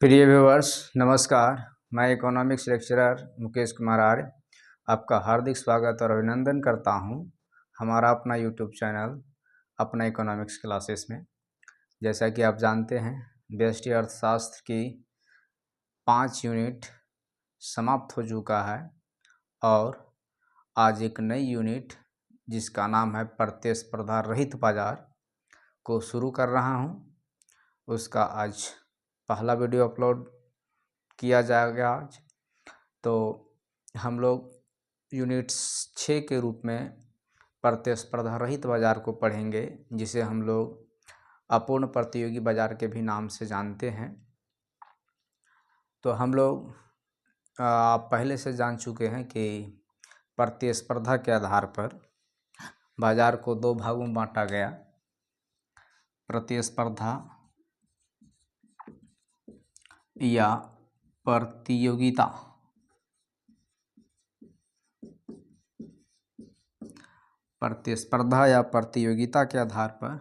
प्रिय व्यूअर्स, नमस्कार। मैं इकोनॉमिक्स लेक्चरर मुकेश कुमार आर्य आपका हार्दिक स्वागत और अभिनंदन करता हूं हमारा अपना यूट्यूब चैनल अपना इकोनॉमिक्स क्लासेस में। जैसा कि आप जानते हैं, व्यष्टि अर्थशास्त्र की 5 यूनिट समाप्त हो चुका है और आज एक नई यूनिट जिसका नाम है प्रतिस्पर्धा रहित बाजार को शुरू कर रहा हूं। उसका आज पहला वीडियो अपलोड किया जाएगा। आज तो हम लोग यूनिट 6 के रूप में प्रतिस्पर्धा रहित बाजार को पढ़ेंगे, जिसे हम लोग अपूर्ण प्रतियोगी बाजार के भी नाम से जानते हैं। तो हम लोग आप पहले से जान चुके हैं कि प्रतिस्पर्धा के आधार पर बाजार को दो भागों में बांटा गया। प्रतिस्पर्धा या प्रतियोगिता। प्रतिस्पर्धा या प्रतियोगिता के आधार पर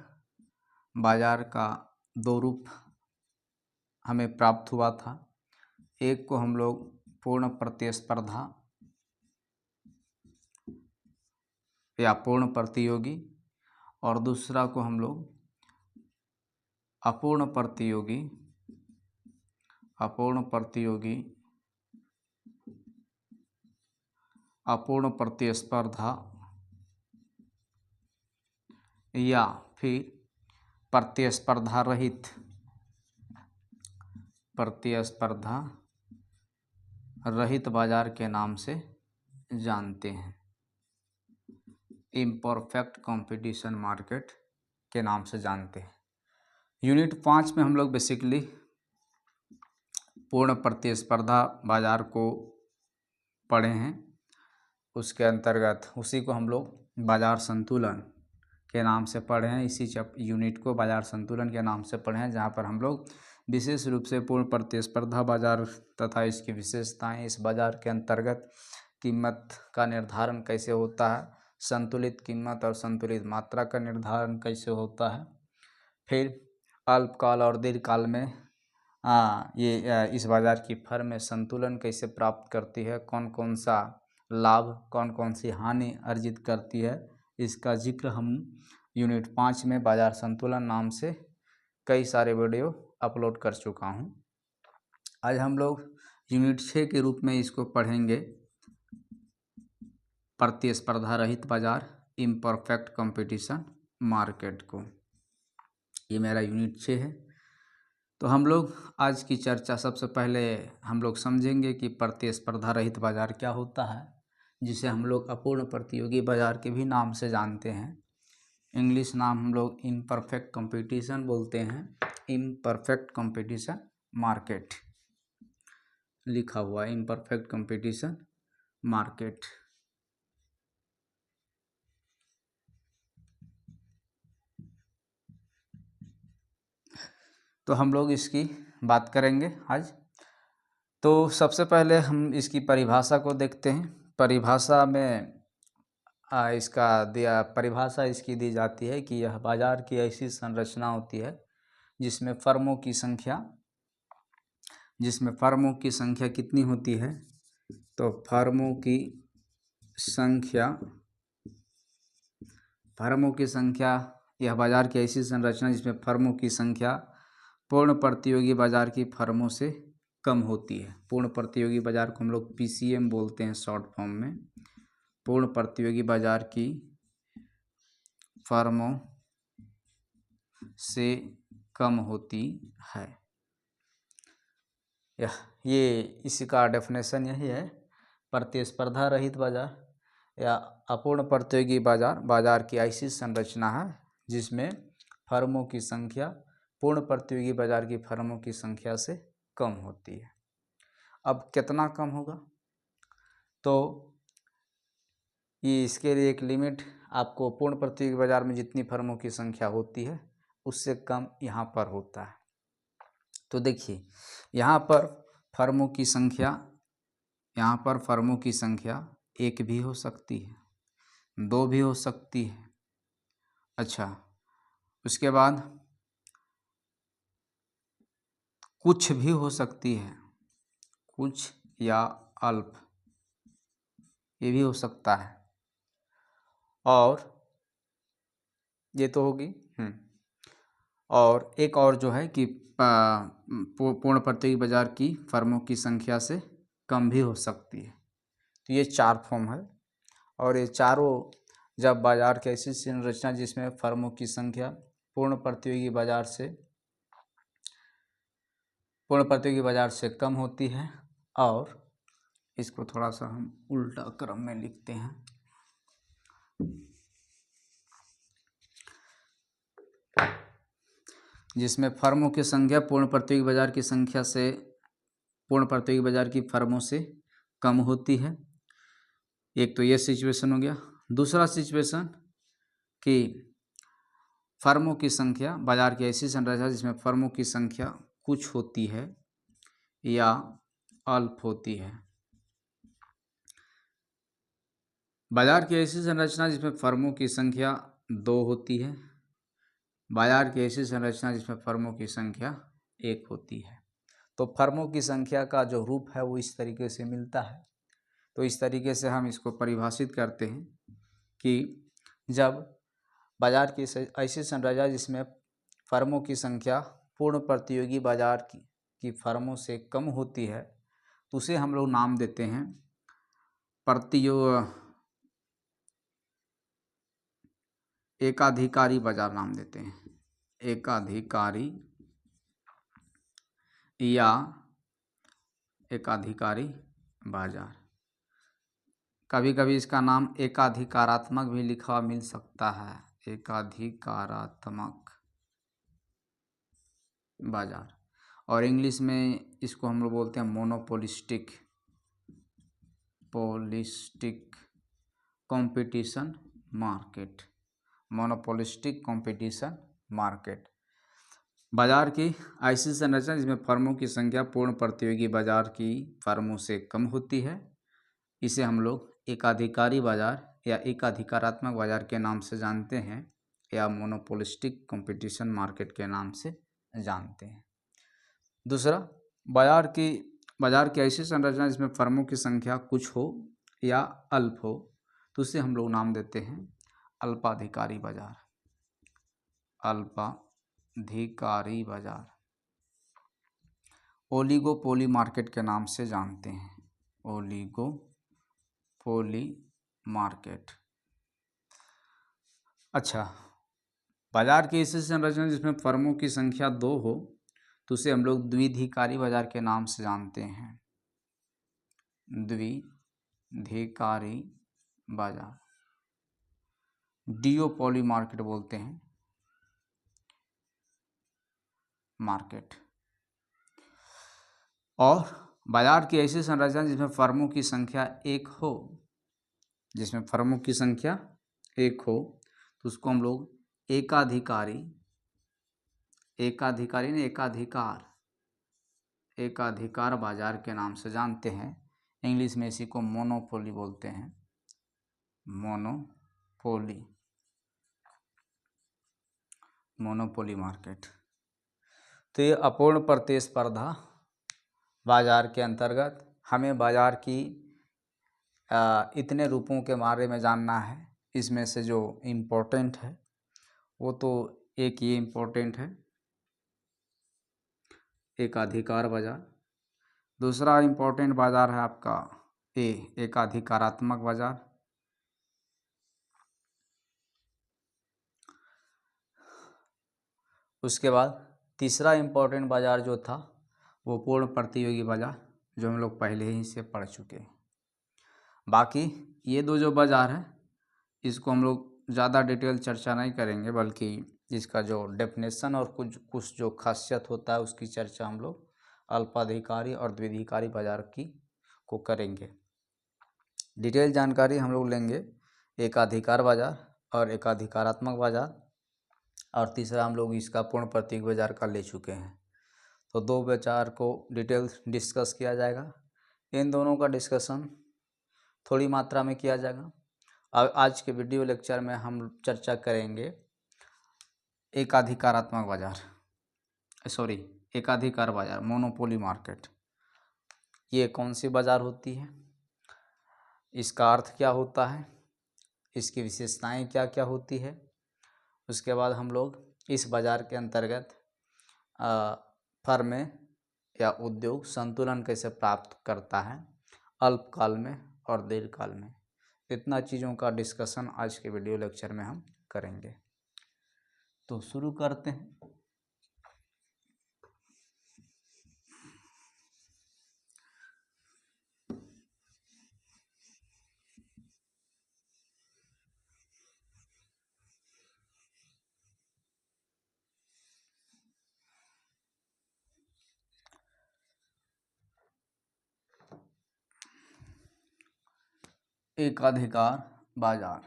बाजार का दो रूप हमें प्राप्त हुआ था। एक को हम लोग पूर्ण प्रतिस्पर्धा या पूर्ण प्रतियोगी और दूसरा को हम लोग अपूर्ण प्रतियोगी अपूर्ण प्रतिस्पर्धा या फिर प्रतिस्पर्धा रहित बाजार के नाम से जानते हैं। इम्परफेक्ट कंपटीशन मार्केट के नाम से जानते हैं। यूनिट 5 में हम लोग बेसिकली पूर्ण प्रतिस्पर्धा बाजार को पढ़े हैं। उसके अंतर्गत उसी को हम लोग बाजार संतुलन के नाम से पढ़े हैं। इसी यूनिट को बाजार संतुलन के नाम से पढ़े हैं, जहाँ पर हम लोग विशेष रूप से पूर्ण प्रतिस्पर्धा बाजार तथा इसकी विशेषताएं, इस बाजार के अंतर्गत कीमत का निर्धारण कैसे होता है, संतुलित कीमत और संतुलित मात्रा का निर्धारण कैसे होता है, फिर अल्पकाल और दीर्घकाल में इस बाजार की फर्म संतुलन कैसे प्राप्त करती है, कौन कौन सा लाभ कौन कौन सी हानि अर्जित करती है, इसका जिक्र हम यूनिट 5 में बाजार संतुलन नाम से कई सारे वीडियो अपलोड कर चुका हूं। आज हम लोग यूनिट 6 के रूप में इसको पढ़ेंगे, प्रतिस्पर्धा रहित बाजार, इम्परफेक्ट कंपटीशन मार्केट को। ये मेरा यूनिट 6 है। तो हम लोग आज की चर्चा सबसे पहले हम लोग समझेंगे कि प्रतिस्पर्धा रहित बाजार क्या होता है, जिसे हम लोग अपूर्ण प्रतियोगी बाजार के भी नाम से जानते हैं। इंग्लिश नाम हम लोग इम्परफेक्ट कंपटीशन बोलते हैं। इम्परफेक्ट कंपटीशन मार्केट लिखा हुआ है, इम्परफेक्ट कंपटीशन मार्केट। तो हम लोग इसकी बात करेंगे आज। तो सबसे पहले हम इसकी परिभाषा को देखते हैं। परिभाषा में परिभाषा इसकी दी जाती है कि यह बाजार की ऐसी संरचना होती है जिसमें फर्मों की संख्या कितनी होती है। तो फर्मों की संख्या यह बाजार की ऐसी संरचना जिसमें फर्मों की संख्या पूर्ण प्रतियोगी बाजार की फर्मों से कम होती है। पूर्ण प्रतियोगी बाजार को हम लोग PCM बोलते हैं शॉर्ट फॉर्म में। पूर्ण प्रतियोगी बाजार की फर्मों से कम होती है। ये इसका डेफिनेशन यही है। प्रतिस्पर्धा रहित बाजार या अपूर्ण प्रतियोगी बाजार की ऐसी संरचना है जिसमें फर्मों की संख्या पूर्ण प्रतियोगी बाजार की फर्मों की संख्या से कम होती है। अब कितना कम होगा, तो ये इसके लिए एक लिमिट आपको पूर्ण प्रतियोगी बाजार में जितनी फर्मों की संख्या होती है उससे कम यहाँ पर होता है। तो देखिए, यहाँ पर फर्मों की संख्या 1 भी हो सकती है, 2 भी हो सकती है। अच्छा, उसके बाद कुछ भी हो सकती है, कुछ या अल्प, ये भी हो सकता है। और ये तो होगी। और एक और जो है कि पूर्ण प्रतियोगी बाजार की फर्मों की संख्या से कम भी हो सकती है। तो ये 4 फॉर्म है, और ये चारों जब बाजार की ऐसी संरचना जिसमें फर्मों की संख्या पूर्ण प्रतियोगी बाजार से कम होती है, और इसको थोड़ा सा हम उल्टा क्रम में लिखते हैं। जिसमें फर्मों की संख्या पूर्ण प्रतियोगी बाजार की फर्मों से कम होती है। एक तो ये सिचुएशन हो गया। दूसरा सिचुएशन कि फर्मों की संख्या, बाजार की ऐसी संरचना जिसमें फर्मों की संख्या कुछ होती है या अल्प होती है। बाजार की ऐसी संरचना जिसमें फर्मों की संख्या 2 होती है, बाजार की ऐसी संरचना जिसमें फर्मों की संख्या 1 होती है। तो फर्मों की संख्या का जो रूप है वो इस तरीके से मिलता है। तो इस तरीके से हम इसको परिभाषित करते हैं कि जब बाजार की ऐसी संरचना जिसमें फर्मों की संख्या पूर्ण प्रतियोगी बाजार की फर्मों से कम होती है, तो उसे हम लोग नाम देते हैं एकाधिकारी बाजार नाम देते हैं। एकाधिकारी या एकाधिकारी बाजार। कभी कभी इसका नाम एकाधिकारात्मक भी लिखा मिल सकता है, एकाधिकारात्मक बाजार। और इंग्लिश में इसको हम लोग बोलते हैं monopolistic competition market. Monopolistic competition market. बाजार की ऐसी संरचना जिसमें फर्मों की संख्या पूर्ण प्रतियोगी बाजार की फर्मों से कम होती है, इसे हम लोग एकाधिकारी बाजार या एकाधिकारात्मक बाजार के नाम से जानते हैं, या मोनोपोलिस्टिक कंपटीशन मार्केट के नाम से जानते हैं। दूसरा, बाजार की ऐसी संरचना जिसमें फर्मों की संख्या कुछ हो या अल्प हो, तो उसे हम लोग नाम देते हैं अल्पाधिकारी बाजार। अल्पाधिकारी बाजार ओलिगोपोली मार्केट के नाम से जानते हैं, ओलिगोपोली मार्केट। अच्छा, बाजार की ऐसी संरचना जिसमें फर्मों की संख्या 2 हो, तो उसे हम लोग द्विधिकारी बाजार के नाम से जानते हैं, द्विधिकारी बाजार। डिओपोली मार्केट बोलते हैं, मार्केट। और बाजार की ऐसी संरचना जिसमें फर्मों की संख्या 1 हो, तो उसको हम लोग एकाधिकार बाजार के नाम से जानते हैं। इंग्लिश में इसी को मोनोपोली बोलते हैं, मोनोपोली मार्केट। तो ये अपूर्ण प्रतिस्पर्धा बाजार के अंतर्गत हमें बाजार की इतने रूपों के बारे में जानना है। इसमें से जो इम्पोर्टेंट है वो तो एक ये इम्पोर्टेंट है, एकाधिकार बाजार। दूसरा इम्पोर्टेंट बाजार है आपका एकाधिकारात्मक बाजार। उसके बाद तीसरा इम्पोर्टेंट बाजार जो था वो पूर्ण प्रतियोगी बाजार, जो हम लोग पहले ही से पढ़ चुके हैं। बाकी ये 2 जो बाजार है इसको हम लोग ज़्यादा डिटेल चर्चा नहीं करेंगे, बल्कि इसका जो डेफिनेशन और कुछ जो खासियत होता है उसकी चर्चा हम लोग अल्पाधिकारी और द्विधिकारी बाजार को करेंगे। डिटेल जानकारी हम लोग लेंगे एकाधिकार बाजार और एकाधिकारात्मक बाजार, और तीसरा हम लोग इसका पूर्ण प्रतियोगी बाजार का ले चुके हैं। तो 2 बाजार को डिटेल डिस्कस किया जाएगा। इन दोनों का डिस्कशन थोड़ी मात्रा में किया जाएगा। आज के वीडियो लेक्चर में हम चर्चा करेंगे एकाधिकारात्मक बाजार, एकाधिकार बाजार, मोनोपोली मार्केट, ये कौन सी बाजार होती है, इसका अर्थ क्या होता है, इसकी विशेषताएं क्या क्या होती है। उसके बाद हम लोग इस बाजार के अंतर्गत फर्म या उद्योग संतुलन कैसे प्राप्त करता है अल्पकाल में और दीर्घकाल में, इतना चीज़ों का डिस्कशन आज के वीडियो लेक्चर में हम करेंगे। तो शुरू करते हैं। एकाधिकार बाजार,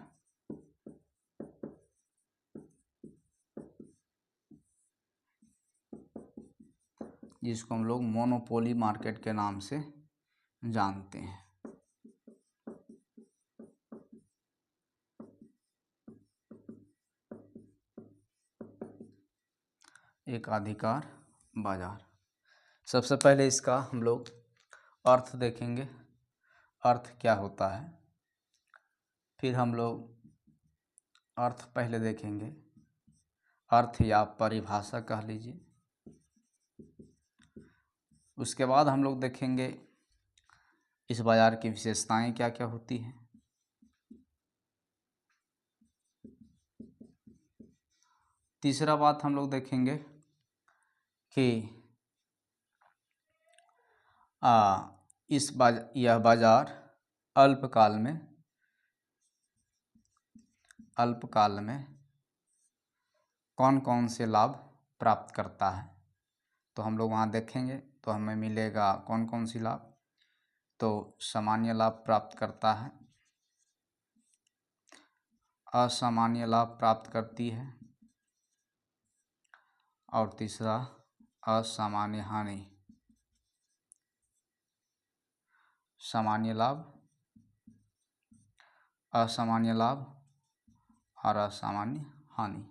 जिसको हम लोग मोनोपोली मार्केट के नाम से जानते हैं। एकाधिकार बाजार, सबसे पहले इसका हम लोग अर्थ देखेंगे, अर्थ क्या होता है। फिर हम लोग अर्थ पहले देखेंगे, अर्थ या परिभाषा कह लीजिए। उसके बाद हम लोग देखेंगे इस बाजार की विशेषताएं क्या क्या होती हैं। तीसरा बात हम लोग देखेंगे कि यह बाजार अल्पकाल में कौन कौन से लाभ प्राप्त करता है। तो हम लोग वहाँ देखेंगे तो हमें मिलेगा कौन कौन सी लाभ। तो सामान्य लाभ प्राप्त करता है, असामान्य लाभ प्राप्त करती है, और तीसरा असामान्य हानि। सामान्य लाभ, असामान्य लाभ और असामान्य हानि।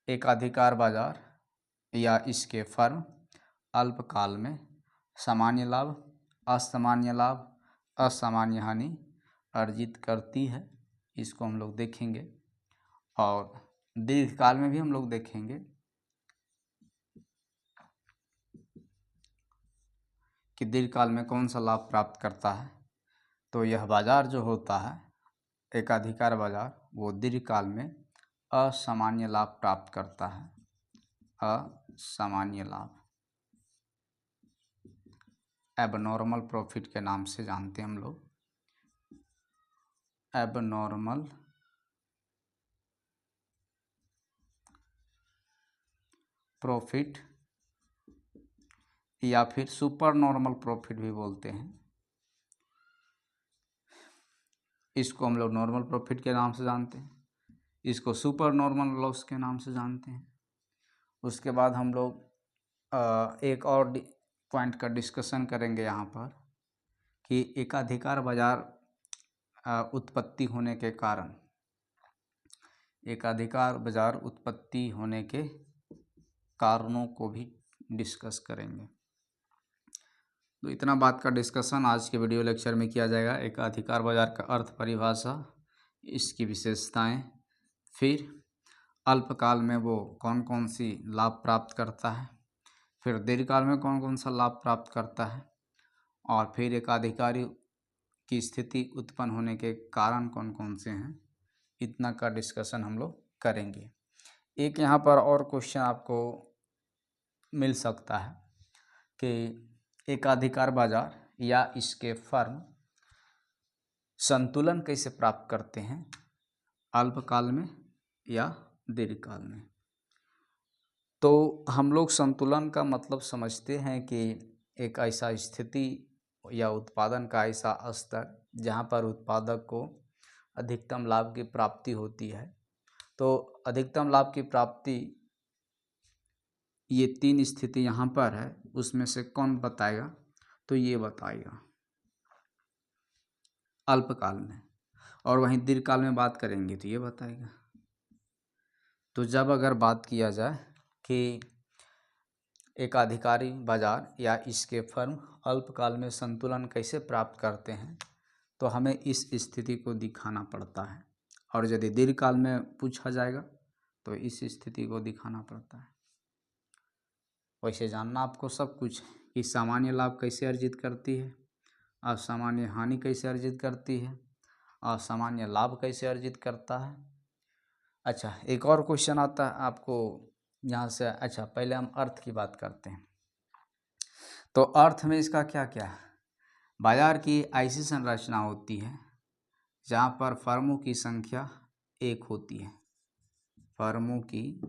एकाधिकार बाजार या इसके फर्म अल्पकाल में सामान्य लाभ, असामान्य लाभ, असामान्य हानि अर्जित करती है, इसको हम लोग देखेंगे। और दीर्घकाल में भी हम लोग देखेंगे कि दीर्घकाल में कौन सा लाभ प्राप्त करता है। तो यह बाजार जो होता है एकाधिकार बाजार, वो दीर्घकाल में असामान्य लाभ प्राप्त करता है। असामान्य लाभ, एबनॉर्मल प्रॉफिट के नाम से जानते हैं हम लोग। एबनॉर्मल प्रॉफिट या फिर सुपर नॉर्मल प्रॉफिट भी बोलते हैं। इसको हम लोग नॉर्मल प्रॉफिट के नाम से जानते हैं, इसको सुपर नॉर्मल लॉस के नाम से जानते हैं। उसके बाद हम लोग एक और पॉइंट का डिस्कशन करेंगे यहाँ पर कि एकाधिकार बाजार उत्पत्ति होने के कारण, एकाधिकार बाजार उत्पत्ति होने के कारणों को भी डिस्कस करेंगे। तो इतना बात का डिस्कशन आज के वीडियो लेक्चर में किया जाएगा। एकाधिकार बाजार का अर्थ, परिभाषा, इसकी विशेषताएं, फिर अल्पकाल में वो कौन कौन सी लाभ प्राप्त करता है, फिर दीर्घकाल में कौन कौन सा लाभ प्राप्त करता है, और फिर एकाधिकारी की स्थिति उत्पन्न होने के कारण कौन कौन से हैं, इतना का डिस्कशन हम लोग करेंगे। एक यहाँ पर और क्वेश्चन आपको मिल सकता है कि एकाधिकार बाजार या इसके फर्म संतुलन कैसे प्राप्त करते हैं अल्पकाल में या दीर्घकाल में। तो हम लोग संतुलन का मतलब समझते हैं कि एक ऐसा स्थिति या उत्पादन का ऐसा स्तर जहाँ पर उत्पादक को अधिकतम लाभ की प्राप्ति होती है। तो अधिकतम लाभ की प्राप्ति, ये तीन स्थिति यहाँ पर है, उसमें से कौन बताएगा? तो ये बताएगा अल्पकाल में, और वहीं दीर्घकाल में बात करेंगे तो ये बताएगा। तो जब अगर बात किया जाए कि एकाधिकारी बाजार या इसके फर्म अल्पकाल में संतुलन कैसे प्राप्त करते हैं, तो हमें इस स्थिति को दिखाना पड़ता है। और यदि दीर्घकाल में पूछा जाएगा तो इस स्थिति को दिखाना पड़ता है। वैसे जानना आपको सब कुछ कि सामान्य लाभ कैसे अर्जित करती है, असामान्य हानि कैसे अर्जित करती है, असामान्य लाभ कैसे अर्जित करता है। अच्छा, एक और क्वेश्चन आता है आपको यहाँ से। अच्छा, पहले हम अर्थ की बात करते हैं। तो अर्थ में इसका क्या क्या है? बाजार की ऐसी संरचना होती है जहाँ पर फर्मों की संख्या एक होती है। फर्मों की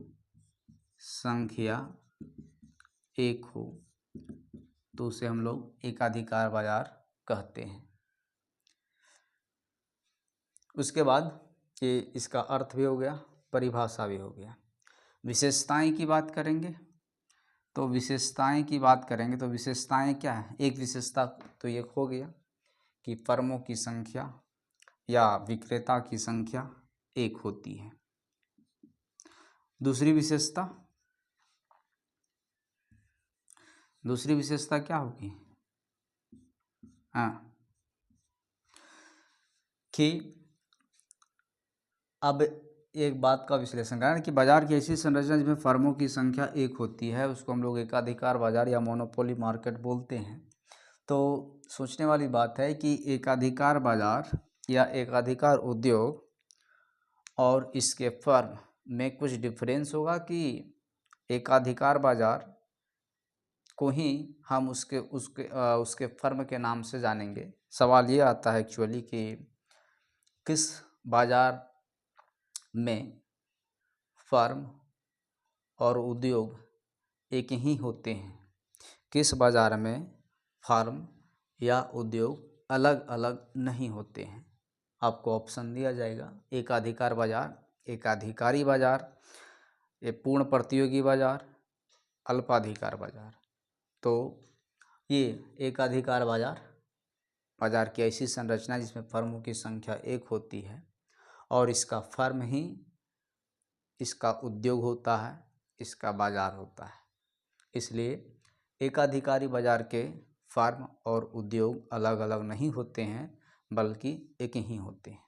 संख्या एक हो तो उसे हम लोग एकाधिकार बाजार कहते हैं। उसके बाद ये इसका अर्थ भी हो गया, परिभाषा भी हो गया। विशेषताएं की बात करेंगे तो विशेषताएं की बात करेंगे तो विशेषताएं क्या है? एक विशेषता तो ये हो गया कि फर्मों की संख्या या विक्रेता की संख्या एक होती है। दूसरी विशेषता क्या होगी? हाँ, कि अब एक बात का विश्लेषण करें कि बाजार की ऐसी संरचना जिसमें फर्मों की संख्या एक होती है उसको हम लोग एकाधिकार बाजार या मोनोपोली मार्केट बोलते हैं। तो सोचने वाली बात है कि एकाधिकार बाजार या एकाधिकार उद्योग और इसके फर्म में कुछ डिफरेंस होगा कि एकाधिकार बाजार को ही हम उसके फर्म के नाम से जानेंगे। सवाल ये आता है एक्चुअली कि किस बाजार में फर्म और उद्योग एक ही होते हैं, किस बाजार में फर्म या उद्योग अलग अलग नहीं होते हैं। आपको ऑप्शन दिया जाएगा, एकाधिकार बाजार, एकाधिकारी बाजार, ये पूर्ण प्रतियोगी बाजार, अल्पाधिकार बाजार। तो ये एकाधिकार बाजार की ऐसी संरचना जिसमें फर्मों की संख्या एक होती है और इसका फर्म ही इसका उद्योग होता है, इसका बाजार होता है। इसलिए एकाधिकारी बाजार के फर्म और उद्योग अलग अलग नहीं होते हैं बल्कि एक ही होते हैं।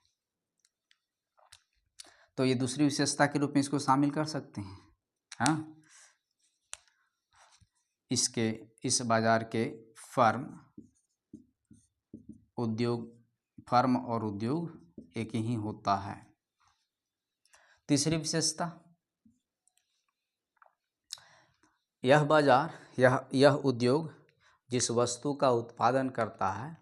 तो ये दूसरी विशेषता के रूप में इसको शामिल कर सकते हैं। हाँ, इस बाजार के फर्म और उद्योग एक ही होता है। तीसरी विशेषता, यह बाजार यह उद्योग जिस वस्तु का उत्पादन करता है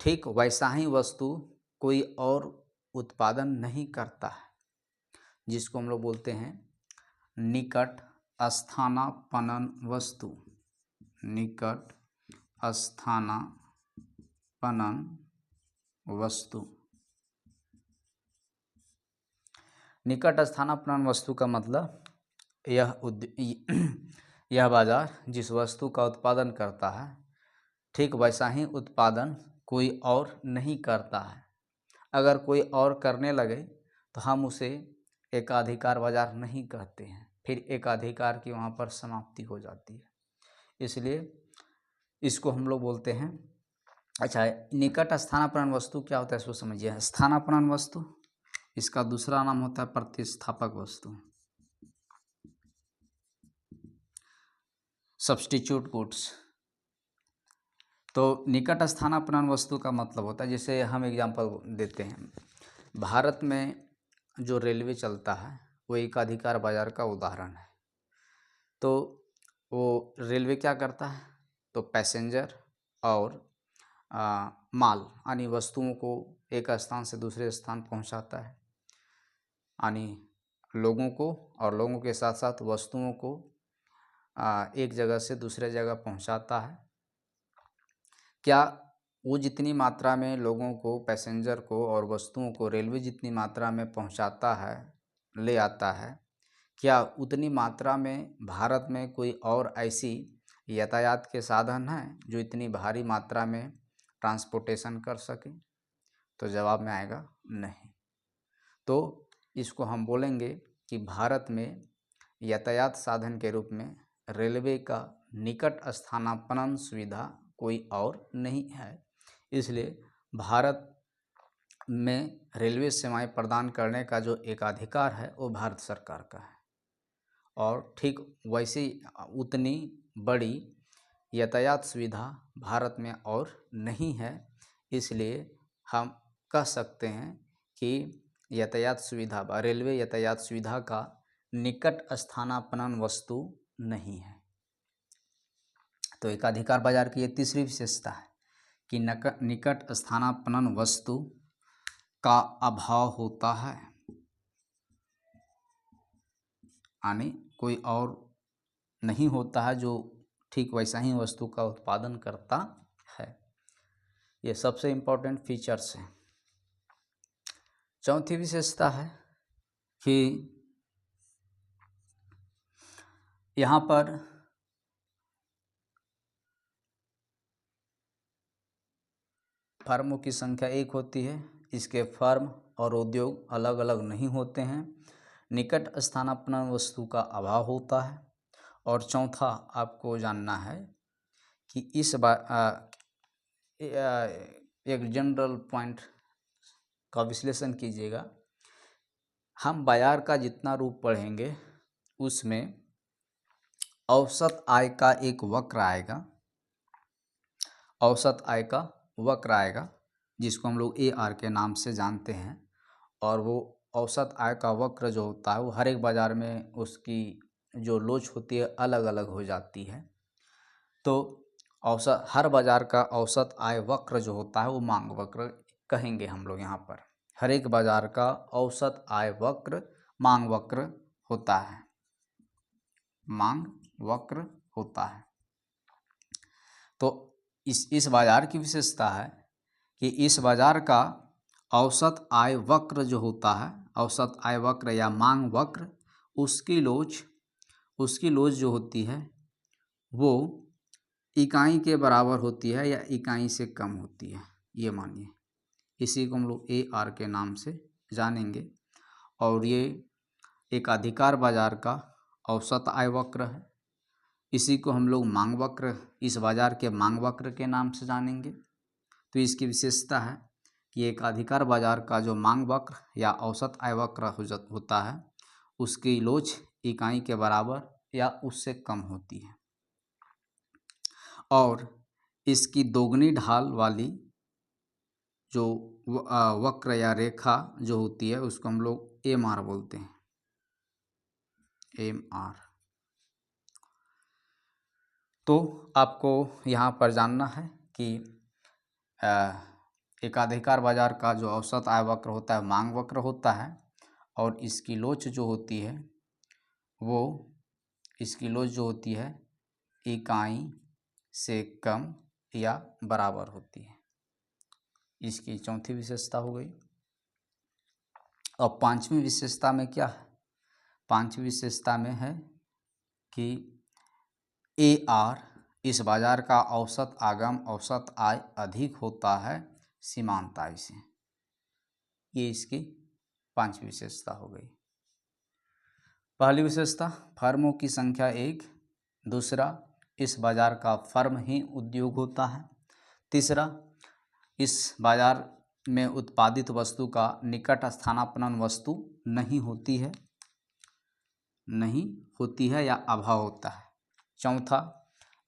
ठीक वैसा ही वस्तु कोई और उत्पादन नहीं करता है, जिसको हम लोग बोलते हैं निकट स्थानापन्न वस्तु। निकट स्थानापन्न वस्तु। निकट स्थानापन्न वस्तु का मतलब यह बाजार जिस वस्तु का उत्पादन करता है ठीक वैसा ही उत्पादन कोई और नहीं करता है। अगर कोई और करने लगे तो हम उसे एकाधिकार बाजार नहीं कहते हैं, फिर एकाधिकार की वहाँ पर समाप्ति हो जाती है। इसलिए इसको हम लोग बोलते हैं। अच्छा, निकट स्थानापन्न वस्तु क्या होता है इसको समझिए। स्थानापन्न वस्तु, इसका दूसरा नाम होता है प्रतिस्थापक वस्तु, सब्स्टिट्यूट गुड्स। तो निकट स्थानापन्न वस्तु का मतलब होता है, जैसे हम एग्जांपल देते हैं, भारत में जो रेलवे चलता है वो एकाधिकार बाजार का उदाहरण है। तो वो रेलवे क्या करता है, तो पैसेंजर और माल यानी वस्तुओं को एक स्थान से दूसरे स्थान पहुंचाता है, यानी लोगों को और लोगों के साथ साथ वस्तुओं को एक जगह से दूसरे जगह पहुंचाता है। क्या वो जितनी मात्रा में लोगों को, पैसेंजर को और वस्तुओं को रेलवे जितनी मात्रा में पहुंचाता है, ले आता है, क्या उतनी मात्रा में भारत में कोई और ऐसी यातायात के साधन हैं जो इतनी भारी मात्रा में ट्रांसपोर्टेशन कर सके? तो जवाब में आएगा नहीं। तो इसको हम बोलेंगे कि भारत में यातायात साधन के रूप में रेलवे का निकट स्थानापन्न सुविधा कोई और नहीं है। इसलिए भारत में रेलवे सेवाएं प्रदान करने का जो एकाधिकार है वो भारत सरकार का है, और ठीक वैसे उतनी बड़ी यातायात सुविधा भारत में और नहीं है। इसलिए हम कह सकते हैं कि यातायात सुविधा रेलवे यातायात सुविधा का निकट स्थानापन्न वस्तु नहीं है। तो एकाधिकार बाजार की ये तीसरी विशेषता है कि निकट स्थानापन्न वस्तु का अभाव होता है, यानी कोई और नहीं होता है जो ठीक वैसा ही वस्तु का उत्पादन करता है। ये सबसे इम्पोर्टेंट फीचर्स हैं। चौथी विशेषता है कि यहाँ पर फर्मों की संख्या एक होती है, इसके फर्म और उद्योग अलग अलग नहीं होते हैं, निकट स्थानापन्न वस्तु का अभाव होता है। और चौथा आपको जानना है कि इस बार एक जनरल पॉइंट का विश्लेषण कीजिएगा। हम बाजार का जितना रूप पढ़ेंगे उसमें औसत आय का एक वक्र आएगा, औसत आय का वक्र आएगा जिसको हम लोग AR के नाम से जानते हैं। और वो औसत आय का वक्र जो होता है वो हर एक बाज़ार में उसकी जो लोच होती है अलग अलग हो जाती है। तो औसत हर बाज़ार का औसत आय वक्र जो होता है वो मांग वक्र कहेंगे हम लोग। यहाँ पर हर एक बाज़ार का औसत आय वक्र मांग वक्र होता है, मांग वक्र होता है। तो इस बाज़ार की विशेषता है कि इस बाज़ार का औसत आय वक्र जो होता है, औसत आय वक्र या मांग वक्र, उसकी लोच जो होती है वो इकाई के बराबर होती है या इकाई से कम होती है, ये मानिए। इसी को हम लोग AR के नाम से जानेंगे। और ये एकाधिकार बाजार का औसत आय वक्र है। इसी को हम लोग मांग वक्र, इस बाजार के मांग वक्र के नाम से जानेंगे। तो इसकी विशेषता है कि एकाधिकार बाजार का जो मांग वक्र या औसत आय वक्र होता है उसकी लोच इकाई के बराबर या उससे कम होती है, और इसकी दोगुनी ढाल वाली जो वक्र या रेखा जो होती है उसको हम लोग MR बोलते हैं, MR। तो आपको यहाँ पर जानना है कि एकाधिकार बाजार का जो औसत आय वक्र होता है मांग वक्र होता है, और इसकी लोच जो होती है वो इकाई से कम या बराबर होती है। इसकी चौथी विशेषता हो गई। और पांचवी विशेषता में क्या है? पांचवी विशेषता में है कि AR इस बाजार का औसत आगम औसत आय अधिक होता है सीमांत आय से। ये इसकी पांचवी विशेषता हो गई। पहली विशेषता फर्मों की संख्या एक, दूसरा इस बाजार का फर्म ही उद्योग होता है, तीसरा इस बाजार में उत्पादित वस्तु का निकट स्थानापन्न वस्तु नहीं होती है या अभाव होता है, चौथा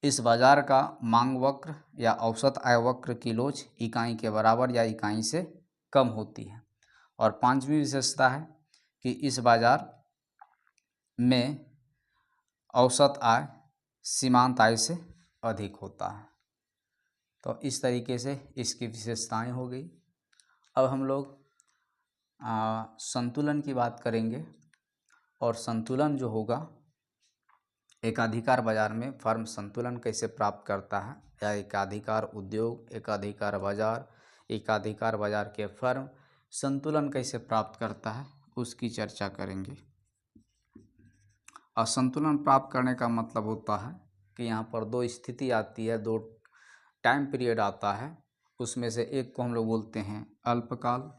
इस बाजार का मांग वक्र या औसत आय वक्र की लोच इकाई के बराबर या इकाई से कम होती है, और पांचवी विशेषता है कि इस बाजार में औसत आय सीमांत आय से अधिक होता है। तो इस तरीके से इसकी विशेषताएं हो गई। अब हम लोग संतुलन की बात करेंगे। और संतुलन जो होगा, एकाधिकार बाजार में फर्म संतुलन कैसे प्राप्त करता है, या एकाधिकार उद्योग, एकाधिकार बाजार के फर्म संतुलन कैसे प्राप्त करता है, उसकी चर्चा करेंगे। और संतुलन प्राप्त करने का मतलब होता है कि यहाँ पर दो स्थिति आती है, दो टाइम पीरियड आता है। उसमें से एक को हम लोग बोलते हैं अल्पकाल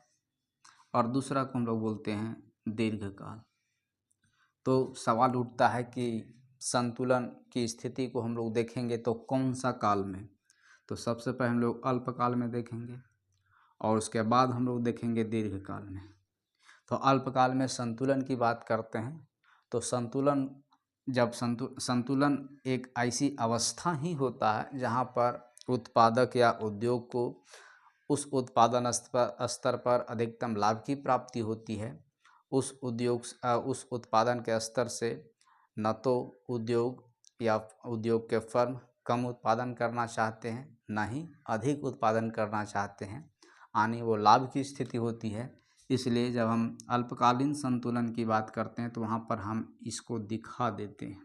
और दूसरा को हम लोग बोलते हैं दीर्घकाल। तो सवाल उठता है कि संतुलन की स्थिति को हम लोग देखेंगे तो कौन सा काल में, तो सबसे पहले हम लोग अल्पकाल में देखेंगे और उसके बाद हम लोग देखेंगे दीर्घकाल में। तो अल्पकाल में संतुलन की बात करते हैं तो संतुलन जब संतुलन एक ऐसी अवस्था ही होता है जहाँ पर उत्पादक या उद्योग को उस उत्पादन स्तर पर अधिकतम लाभ की प्राप्ति होती है। उस उत्पादन के स्तर से न तो उद्योग या उद्योग के फर्म कम उत्पादन करना चाहते हैं, न ही अधिक उत्पादन करना चाहते हैं, आने वो लाभ की स्थिति होती है। इसलिए जब हम अल्पकालीन संतुलन की बात करते हैं तो वहाँ पर हम इसको दिखा देते हैं,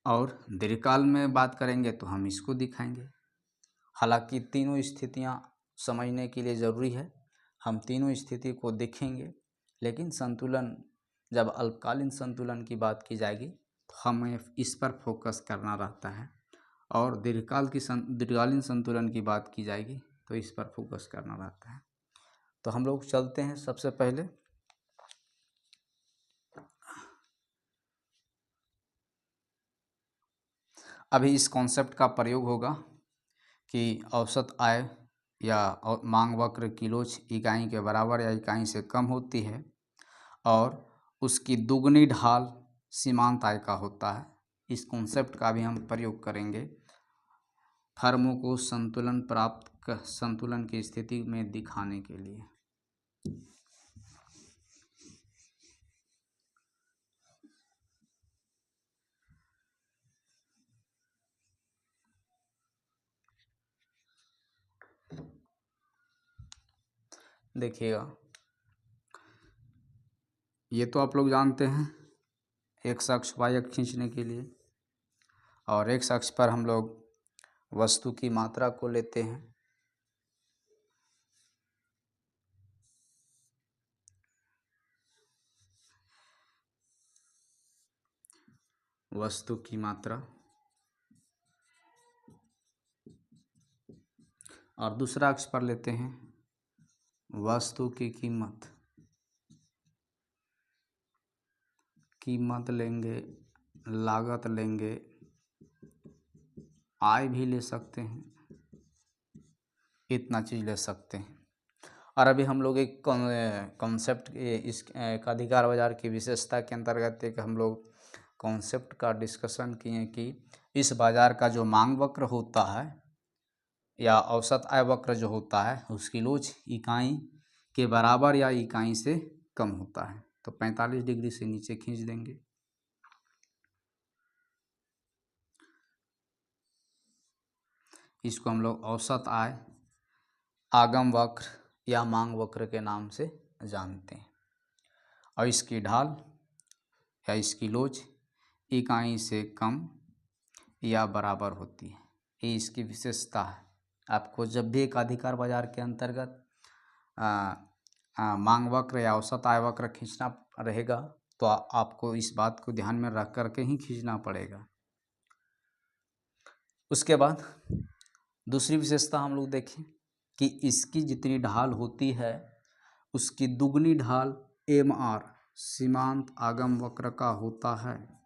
और दीर्घकाल में बात करेंगे तो हम इसको दिखाएंगे। हालांकि तीनों स्थितियाँ समझने के लिए ज़रूरी है, हम तीनों स्थिति को देखेंगे, लेकिन संतुलन जब अल्पकालीन संतुलन की बात की जाएगी तो हमें इस पर फोकस करना रहता है, और दीर्घकालीन संतुलन की बात की जाएगी तो इस पर फोकस करना रहता है। तो हम लोग चलते हैं सबसे पहले अभी इस कॉन्सेप्ट का प्रयोग होगा कि औसत आय या मांग वक्र किलोच इकाई के बराबर या इकाई से कम होती है और उसकी दुगनी ढाल सीमांत आय का होता है। इस कॉन्सेप्ट का भी हम प्रयोग करेंगे फर्मों को संतुलन की स्थिति में दिखाने के लिए। देखिएगा, ये तो आप लोग जानते हैं एक अक्ष y अक्ष खींचने के लिए, और एक अक्ष पर हम लोग वस्तु की मात्रा को लेते हैं, वस्तु की मात्रा, और दूसरा अक्ष पर लेते हैं वस्तु की कीमत। कीमत लेंगे, लागत लेंगे, आय भी ले सकते हैं, इतना चीज़ ले सकते हैं। और अभी हम लोग एक कॉन्सेप्ट इस अधिकार बाजार की विशेषता के अंतर्गत एक हम लोग कॉन्सेप्ट का डिस्कशन किए कि इस बाज़ार का जो मांग वक्र होता है या औसत आय वक्र जो होता है उसकी लोच इकाई के बराबर या इकाई से कम होता है। तो 45 डिग्री से नीचे खींच देंगे। इसको हम लोग औसत आय आगम वक्र या मांग वक्र के नाम से जानते हैं, और इसकी ढाल या इसकी लोच इकाई से कम या बराबर होती है। ये इसकी विशेषता है। आपको जब भी एक अधिकार बाजार के अंतर्गत मांग वक्र या औसत आय वक्र खींचना रहेगा तो आपको इस बात को ध्यान में रख करके ही खींचना पड़ेगा। उसके बाद दूसरी विशेषता हम लोग देखें कि इसकी जितनी ढाल होती है उसकी दुगनी ढाल MR सीमांत आगम वक्र का होता है।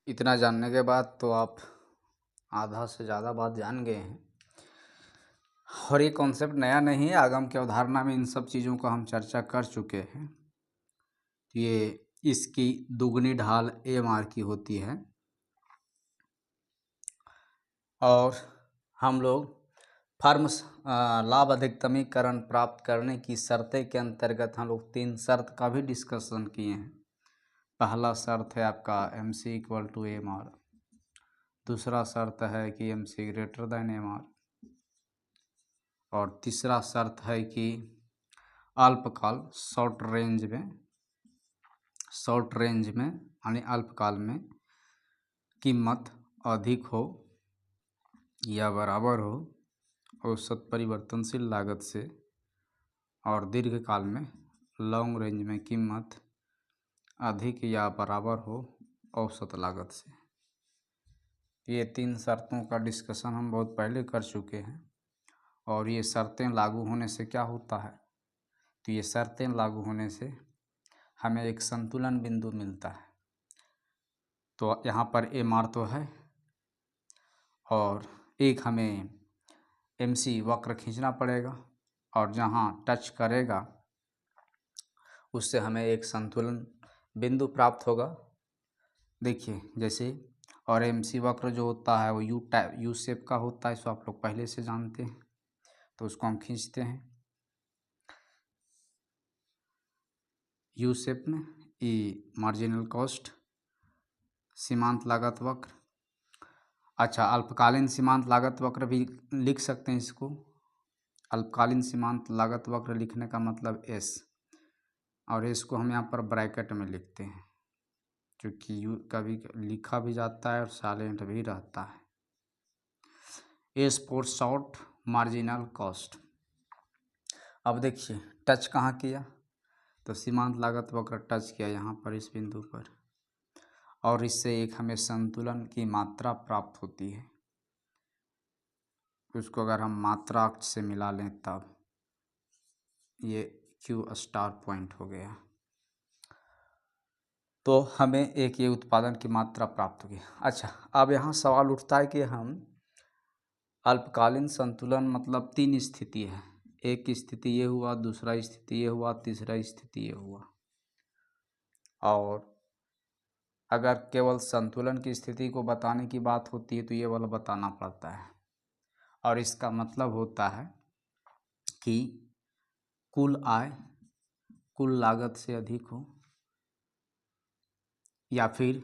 इतना जानने के बाद तो आप आधा से ज़्यादा बात जान गए हैं, और ये कॉन्सेप्ट नया नहीं है, आगम की अवधारणा में इन सब चीज़ों का हम चर्चा कर चुके हैं। ये इसकी दुगनी ढाल MR की होती है, और हम लोग फर्म लाभ अधिकतमीकरण प्राप्त करने की शर्तें के अंतर्गत हम लोग 3 शर्त का भी डिस्कशन किए हैं। पहला शर्त है आपका MC = MR, दूसरा शर्त है कि MC > MR, और तीसरा शर्त है कि अल्पकाल शॉर्ट रेंज में यानी अल्पकाल में कीमत अधिक हो या बराबर हो औसत परिवर्तनशील लागत से, और दीर्घकाल में लॉन्ग रेंज में कीमत अधिक या बराबर हो औसत लागत से। ये 3 शर्तों का डिस्कशन हम बहुत पहले कर चुके हैं, और ये शर्तें लागू होने से क्या होता है, तो ये शर्तें लागू होने से हमें एक संतुलन बिंदु मिलता है। तो यहाँ पर एम आर तो है और एक हमें एम सी वक्र खींचना पड़ेगा और जहाँ टच करेगा उससे हमें एक संतुलन बिंदु प्राप्त होगा। देखिए जैसे, और एम सी वक्र जो होता है वो यू शेप का होता है, इसको आप लोग पहले से जानते हैं। तो उसको हम खींचते हैं यू शेप में। ई मार्जिनल कॉस्ट, सीमांत लागत वक्र। अच्छा, अल्पकालीन सीमांत लागत वक्र भी लिख सकते हैं इसको। अल्पकालीन सीमांत लागत वक्र लिखने का मतलब एस, और एस को हम यहाँ पर ब्रैकेट में लिखते हैं क्योंकि यू कभी लिखा भी जाता है और साइलेंट भी रहता है। S for short marginal cost. अब देखिए टच कहाँ किया, तो सीमांत लागत वक्र टच किया यहाँ पर इस बिंदु पर, और इससे एक हमें संतुलन की मात्रा प्राप्त होती है। उसको अगर हम मात्रा से मिला लें तब ये क्यू स्टार पॉइंट हो गया, तो हमें एक ये उत्पादन की मात्रा प्राप्त होगी। अच्छा, अब यहाँ सवाल उठता है कि हम अल्पकालीन संतुलन मतलब 3 स्थिति है। एक स्थिति ये हुआ, दूसरा स्थिति ये हुआ, तीसरा स्थिति ये हुआ। और अगर केवल संतुलन की स्थिति को बताने की बात होती है तो ये वाला बताना पड़ता है, और इसका मतलब होता है कि कुल आय कुल लागत से अधिक हो, या फिर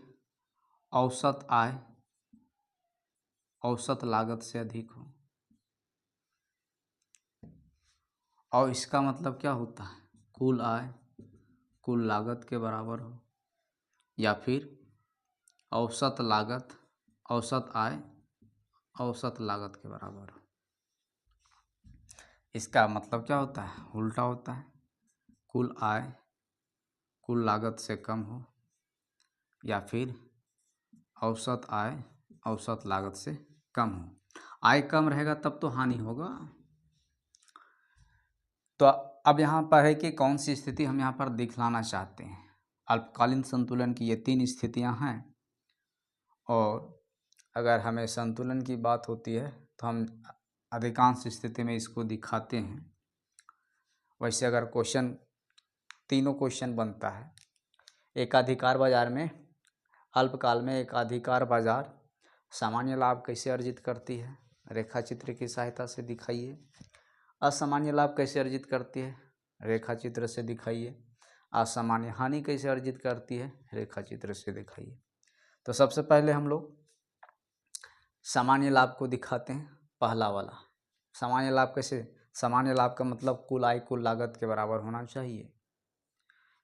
औसत आय औसत लागत से अधिक हो। और इसका मतलब क्या होता है, कुल आय कुल लागत के बराबर हो, या फिर औसत लागत औसत आय औसत लागत के बराबर हो। इसका मतलब क्या होता है, उल्टा होता है, कुल आय कुल लागत से कम हो, या फिर औसत आय औसत लागत से कम हो। आय कम रहेगा तब तो हानि होगा। तो अब यहाँ पर है कि कौन सी स्थिति हम यहाँ पर दिखलाना चाहते हैं। अल्पकालीन संतुलन की ये 3 स्थितियाँ हैं, और अगर हमें संतुलन की बात होती है तो हम अधिकांश स्थिति में इसको दिखाते हैं। वैसे अगर क्वेश्चन तीनों क्वेश्चन बनता है, एकाधिकार बाजार में अल्पकाल में एकाधिकार बाजार सामान्य लाभ कैसे अर्जित करती है, रेखा चित्र की सहायता से दिखाइए। असामान्य लाभ कैसे अर्जित करती है, रेखा चित्र से दिखाइए। असामान्य हानि कैसे अर्जित करती है, रेखा चित्र से दिखाइए। तो सबसे पहले हम लोग सामान्य लाभ को दिखाते हैं। पहला वाला सामान्य लाभ कैसे, सामान्य लाभ का मतलब कुल आय कुल लागत के बराबर होना चाहिए,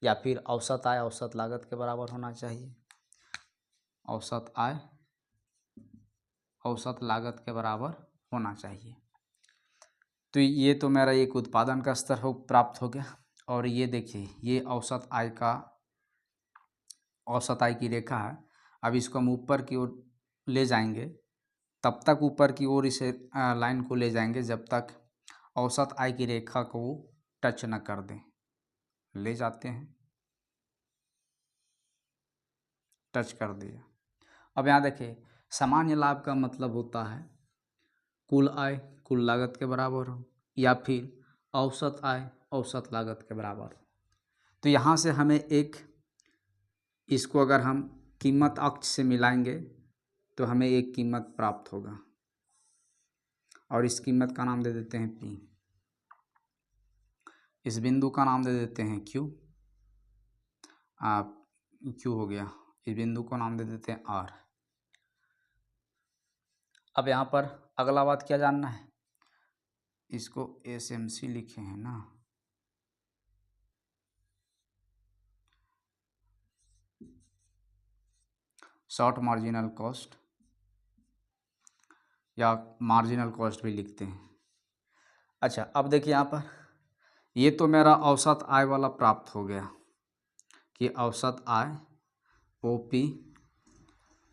या फिर औसत आय औसत लागत के बराबर होना चाहिए। औसत आय औसत लागत के बराबर होना चाहिए। तो ये तो मेरा एक उत्पादन का स्तर हो प्राप्त हो गया। और ये देखिए ये औसत आय की रेखा है। अब इसको हम ऊपर की ओर ले जाएंगे, तब तक ऊपर की ओर इसे लाइन को ले जाएंगे जब तक औसत आय की रेखा को टच न कर दें। ले जाते हैं, टच कर दिया। अब यहाँ देखिए सामान्य लाभ का मतलब होता है कुल आय कुल लागत के बराबर हो, या फिर औसत आय औसत लागत के बराबर हो। तो यहाँ से हमें एक, इसको अगर हम कीमत अक्ष से मिलाएंगे तो हमें एक कीमत प्राप्त होगा, और इस कीमत का नाम दे देते हैं P। इस बिंदु का नाम दे देते हैं Q। Q हो गया। इस बिंदु को नाम दे देते हैं R। अब यहाँ पर अगला बात क्या जानना है, इसको SMC लिखे हैं ना, शॉर्ट मार्जिनल कॉस्ट, या मार्जिनल कॉस्ट भी लिखते हैं। अच्छा, अब देखिए यहाँ पर ये तो मेरा औसत आय वाला प्राप्त हो गया कि औसत आय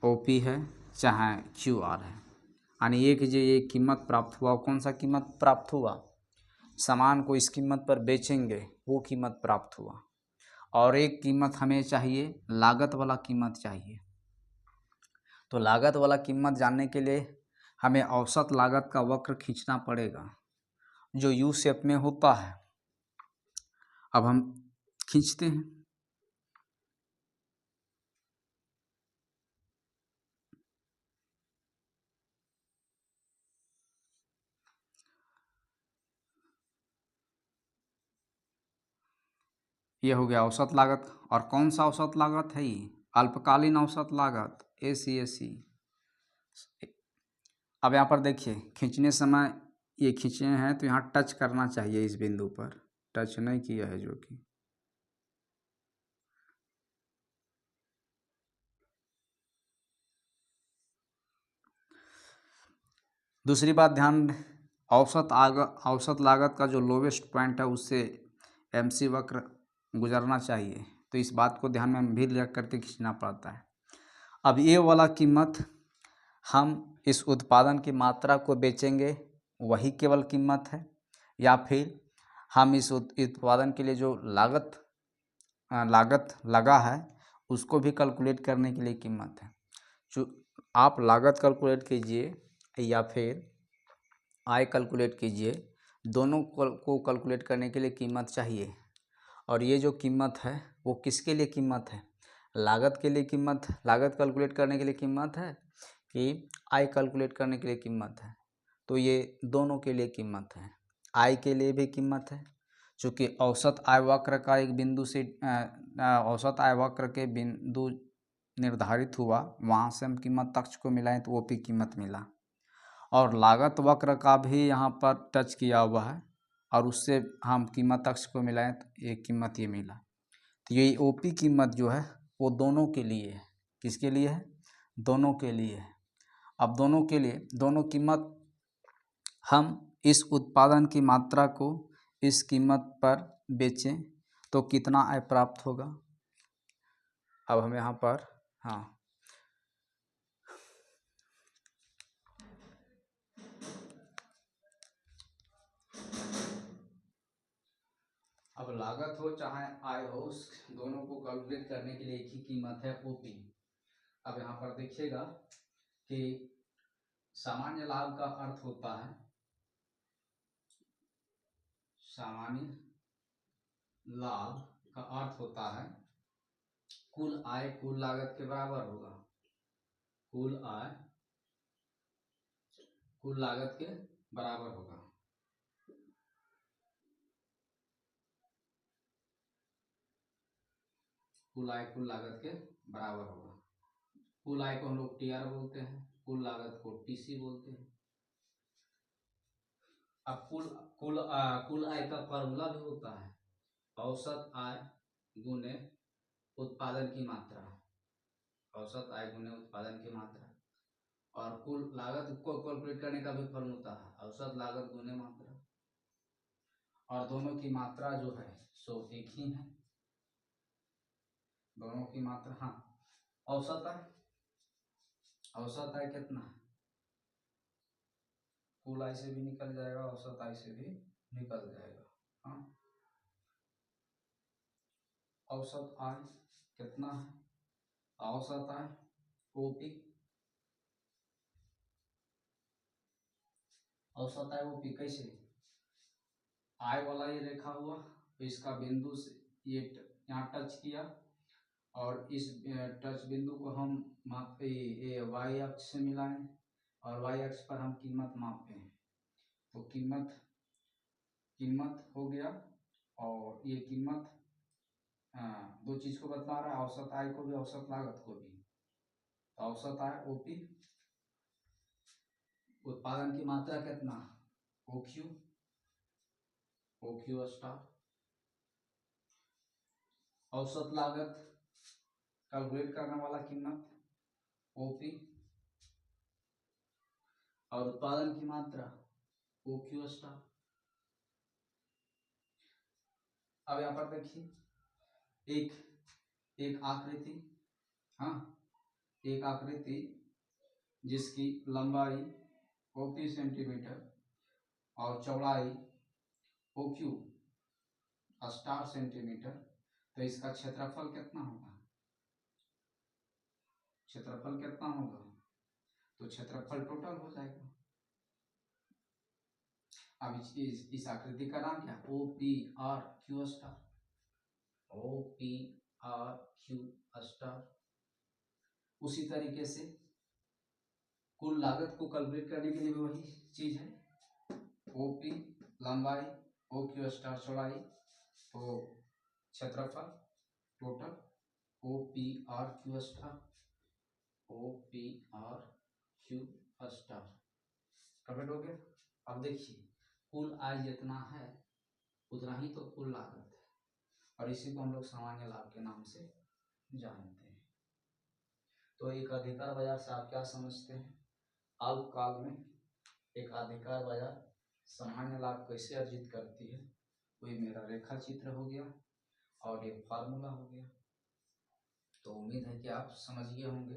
OP है चाहे QR है, यानी एक जो ये कीमत प्राप्त हुआ, कौन सा कीमत प्राप्त हुआ, सामान को इस कीमत पर बेचेंगे वो कीमत प्राप्त हुआ। और एक कीमत हमें चाहिए, लागत वाला कीमत चाहिए। तो लागत वाला कीमत जानने के लिए हमें औसत लागत का वक्र खींचना पड़ेगा जो यू शेप में होता है। अब हम खींचते हैं। ये हो गया औसत लागत। और कौन सा औसत लागत है ये? अल्पकालीन औसत लागत, ACAC। अब यहाँ पर देखिए खींचने समय ये खींचे हैं तो यहाँ टच करना चाहिए, इस बिंदु पर टच नहीं किया है जो कि दूसरी बात ध्यान, औसत लागत का जो लोवेस्ट पॉइंट है उससे MC वक्र गुजरना चाहिए, तो इस बात को ध्यान में भी रख करके खींचना पड़ता है। अब ये वाला कीमत हम इस उत्पादन की मात्रा को बेचेंगे, वही केवल कीमत है, या फिर हम इस उत्पादन के लिए जो लागत लगा है उसको भी कैलकुलेट करने के लिए कीमत है। जो आप लागत कैलकुलेट कीजिए या फिर आय कैलकुलेट कीजिए, दोनों को कैलकुलेट करने के लिए कीमत चाहिए। और ये जो कीमत है वो किसके लिए कीमत है? लागत के लिए कीमत, लागत कैलकुलेट करने के लिए कीमत है कि आय कैलकुलेट करने के लिए कीमत है? तो ये दोनों के लिए कीमत है। आय के लिए भी कीमत है, चूँकि औसत आय वक्र का एक बिंदु से औसत आय वक्र के बिंदु निर्धारित हुआ, वहाँ से हम कीमत अक्ष को मिलाएं तो OP कीमत मिला। और लागत वक्र का भी यहाँ पर टच किया हुआ है और उससे हम कीमत अक्ष को मिलाएं तो एक कीमत ये मिला। तो ये OP कीमत जो है वो दोनों के लिए है। किसके लिए है? दोनों के लिए है। अब दोनों के लिए दोनों कीमत, हम इस उत्पादन की मात्रा को इस कीमत पर बेचें तो कितना आय प्राप्त होगा? अब हम यहाँ पर अब लागत हो चाहे आय हो, उस दोनों को कैलकुलेट करने के लिए एक ही कीमत है OP। अब यहाँ पर देखिएगा कि सामान्य लाभ का अर्थ होता है, सामान्य लाभ का अर्थ होता है कुल आय कुल लागत के बराबर होगा। कुल आय कुल लागत के बराबर होगा। कुल आय कुल लागत के बराबर होगा। कुल आय को हम लोग TR बोलते हैं, कुल लागत को TC बोलते हैं। अब कुल आय का फॉर्मूला भी होता है औसत आय गुने उत्पादन की मात्रा, औसत आय गुने उत्पादन की मात्रा। और कुल लागत को कैलकुलेट करने का भी फॉर्मूला होता है औसत लागत गुने मात्रा। और दोनों की मात्रा जो है सो एक ही है, दोनों की मात्रा। हाँ, औसत आय कितना है? कुल आय से भी निकल जाएगा, औसत आय से भी निकल जाएगा। हाँ, औसत आय कितना है? औसत आय OP, औसत आय OP कैसे? आय वाला ये रेखा हुआ तो इसका बिंदु से ये यहाँ टच किया और इस टच बिंदु को हम मापे वाई अक्ष से मिलाएं और वाई अक्ष पर हम कीमत मापते हैं। तो कीमत हो गया और ये कीमत दो चीज को बतला रहा है, औसत आय को भी औसत लागत को भी। तो औसत आय OP, उत्पादन की मात्रा कितना OQ स्टार, औसत लागत कैलकुलेट करने वाला कीमत OP और उत्पादन की मात्रा OQ स्टार। अब यहाँ पर देखिए एक आकृति, हाँ, एक आकृति जिसकी लंबाई OP सेंटीमीटर और चौड़ाई OQ स्टार सेंटीमीटर, तो इसका क्षेत्रफल कितना होगा? क्षेत्रफल कितना होगा? तो क्षेत्रफल टोटल हो जाएगा। अब इस आकृति का नाम क्या, O P R Q star, O P R Q star. उसी तरीके से कुल लागत को कैलकुलेट करने के लिए भी वही चीज है, ओ पी लंबाई, ओ क्यू स्टार चौड़ाई, तो क्षेत्रफल total O P R Q star, O P R Q star comment हो गया। अब देखिए कुल आय जितना है उतना ही तो कुल लागत है, और इसी को हम लोग सामान्य लाभ के नाम से जानते हैं। तो एक अधिकार बाजार से आप क्या समझते हैं, अल्पकाल में एक अधिकार बाजार सामान्य लाभ कैसे अर्जित करती है, वही मेरा रेखा चित्र हो गया और ये फार्मूला हो गया। तो उम्मीद है कि आप समझ गए होंगे।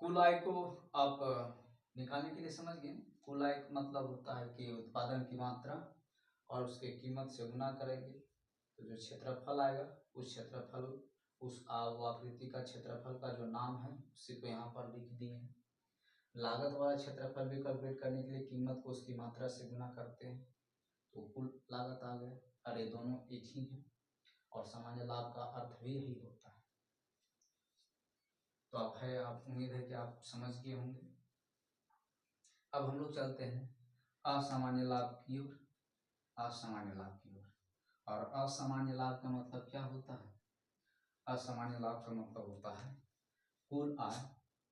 कुल आय को आप निकालने के लिए समझ गए। कुल आय का मतलब होता है कि उत्पादन की मात्रा और उसके कीमत से गुना करेंगे, तो जो क्षेत्रफल आएगा उस क्षेत्रफल उस आकृति का क्षेत्रफल का जो नाम है उसी को यहाँ पर लिख दिए हैं। लागत वाला क्षेत्रफल भी कैलकुलेट करने के लिए कीमत को उसकी मात्रा से गुना करते हैं, तो कुल लागत आ गया। अरे दोनों एक ही है, और सामान्य लाभ का अर्थ भी यही होता है। तो आप उम्मीद है कि आप समझ गए होंगे। अब हम लोग चलते हैं असामान्य लाभ की ओर। असामान्य लाभ की ओर, और असामान्य लाभ का मतलब क्या होता है, असामान्य लाभ का मतलब होता है कुल आय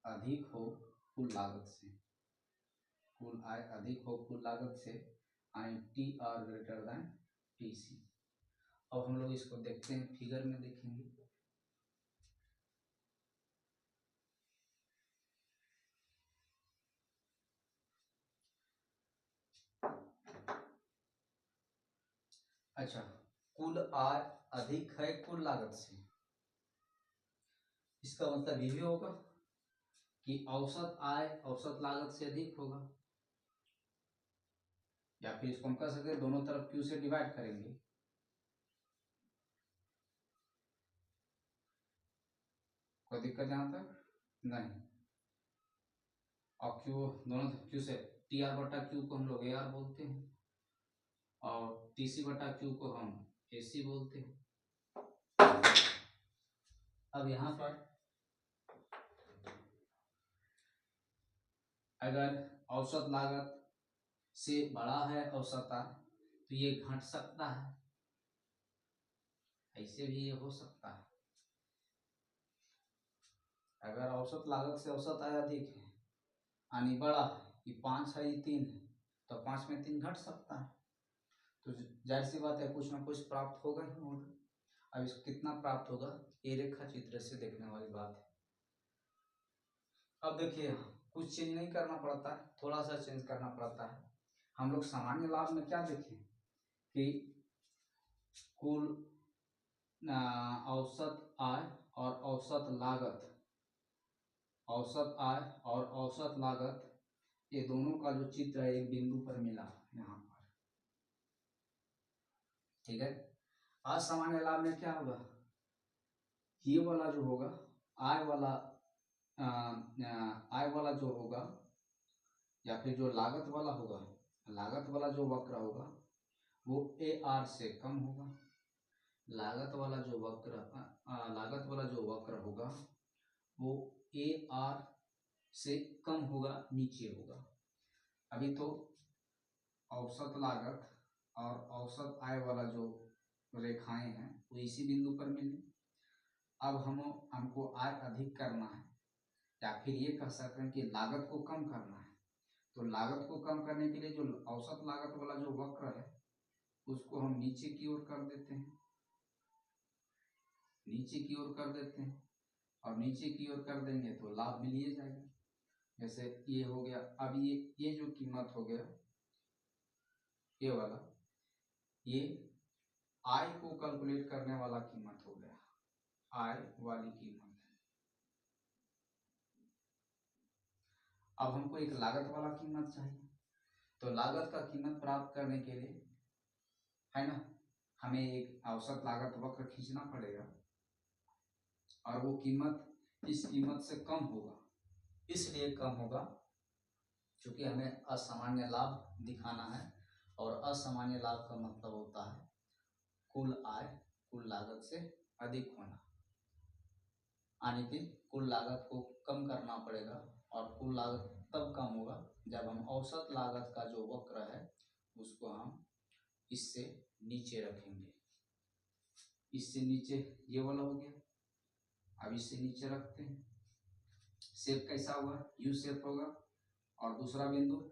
अधिक हो कुल लागत से, कुल आय अधिक हो कुल लागत से, I T R greater than T C. अब हम लोग इसको देखते हैं, फिगर में देखेंगे। अच्छा, कुल आय अधिक है कुल लागत से, इसका मतलब ये भी होगा कि औसत आय औसत लागत से अधिक होगा, या फिर इसको हम कह सकते हैं दोनों तरफ क्यू से डिवाइड करेंगे। कोई दिक्कत यहाँ तक नहीं। और क्यू दोनों क्यू से, टी आर बटा क्यू को हम लोग ए आर बोलते हैं, और टी सी बटा क्यू को हम ए सी बोलते हैं। अब यहाँ पर अगर औसत लागत से बड़ा है औसत आय तो ये घट सकता है, ऐसे भी ये हो सकता है। अगर औसत लागत से औसत आय अधिक है यानी बड़ा है, कि 5 है ये 3 है, तो 5 में 3 घट सकता है, तो जाहिर सी बात है कुछ ना कुछ प्राप्त होगा ही होगा। अब इसको कितना प्राप्त होगा ये रेखा चित्र से देखने वाली बात है। अब देखिए कुछ चेंज नहीं करना पड़ता है, थोड़ा सा चेंज करना पड़ता है। हम लोग सामान्य लाभ में क्या देखें कि कुल औसत आय और औसत लागत, औसत आय और औसत लागत ये दोनों का जो चित्र है एक बिंदु पर मिला यहाँ पर, ठीक है। असामान्य लाभ में क्या होगा, ये वाला जो होगा आय वाला आय वाला जो होगा, या फिर जो लागत वाला होगा, लागत वाला जो वक्र होगा वो ए आर से कम होगा। लागत वाला जो वक्र होगा वो ए आर से कम होगा, नीचे होगा। अभी तो औसत लागत और औसत आय वाला जो रेखाएं हैं वो इसी बिंदु पर मिले। अब हमको आय अधिक करना है, या फिर ये कह सकते हैं कि लागत को कम करना है। तो लागत को कम करने के लिए जो औसत लागत वाला जो वक्र है उसको हम नीचे की ओर कर देते हैं, नीचे की ओर कर देते हैं, और नीचे की ओर कर देंगे तो लाभ मिल ही जाएगा। जैसे ये हो गया। अब ये जो कीमत हो गया ये वाला, ये आय को कैलकुलेट करने वाला कीमत हो गया, आय वाली कीमत है। अब हमको एक लागत वाला कीमत चाहिए, तो लागत का कीमत प्राप्त करने के लिए है ना हमें एक औसत लागत वक्र खींचना पड़ेगा, और वो कीमत इस कीमत से कम होगा, इसलिए कम होगा क्योंकि हमें असामान्य लाभ दिखाना है, और असामान्य लाभ का मतलब होता है कुल आय कुल लागत से अधिक होना, यानी कि कुल लागत को कम करना पड़ेगा, और कुल लागत तब कम होगा जब हम औसत लागत का जो वक्र है उसको हम इससे नीचे रखेंगे। इससे नीचे ये वाला हो गया, अब इससे नीचे रखते हैं। शेप कैसा हुआ, यू शेप होगा, और दूसरा बिंदु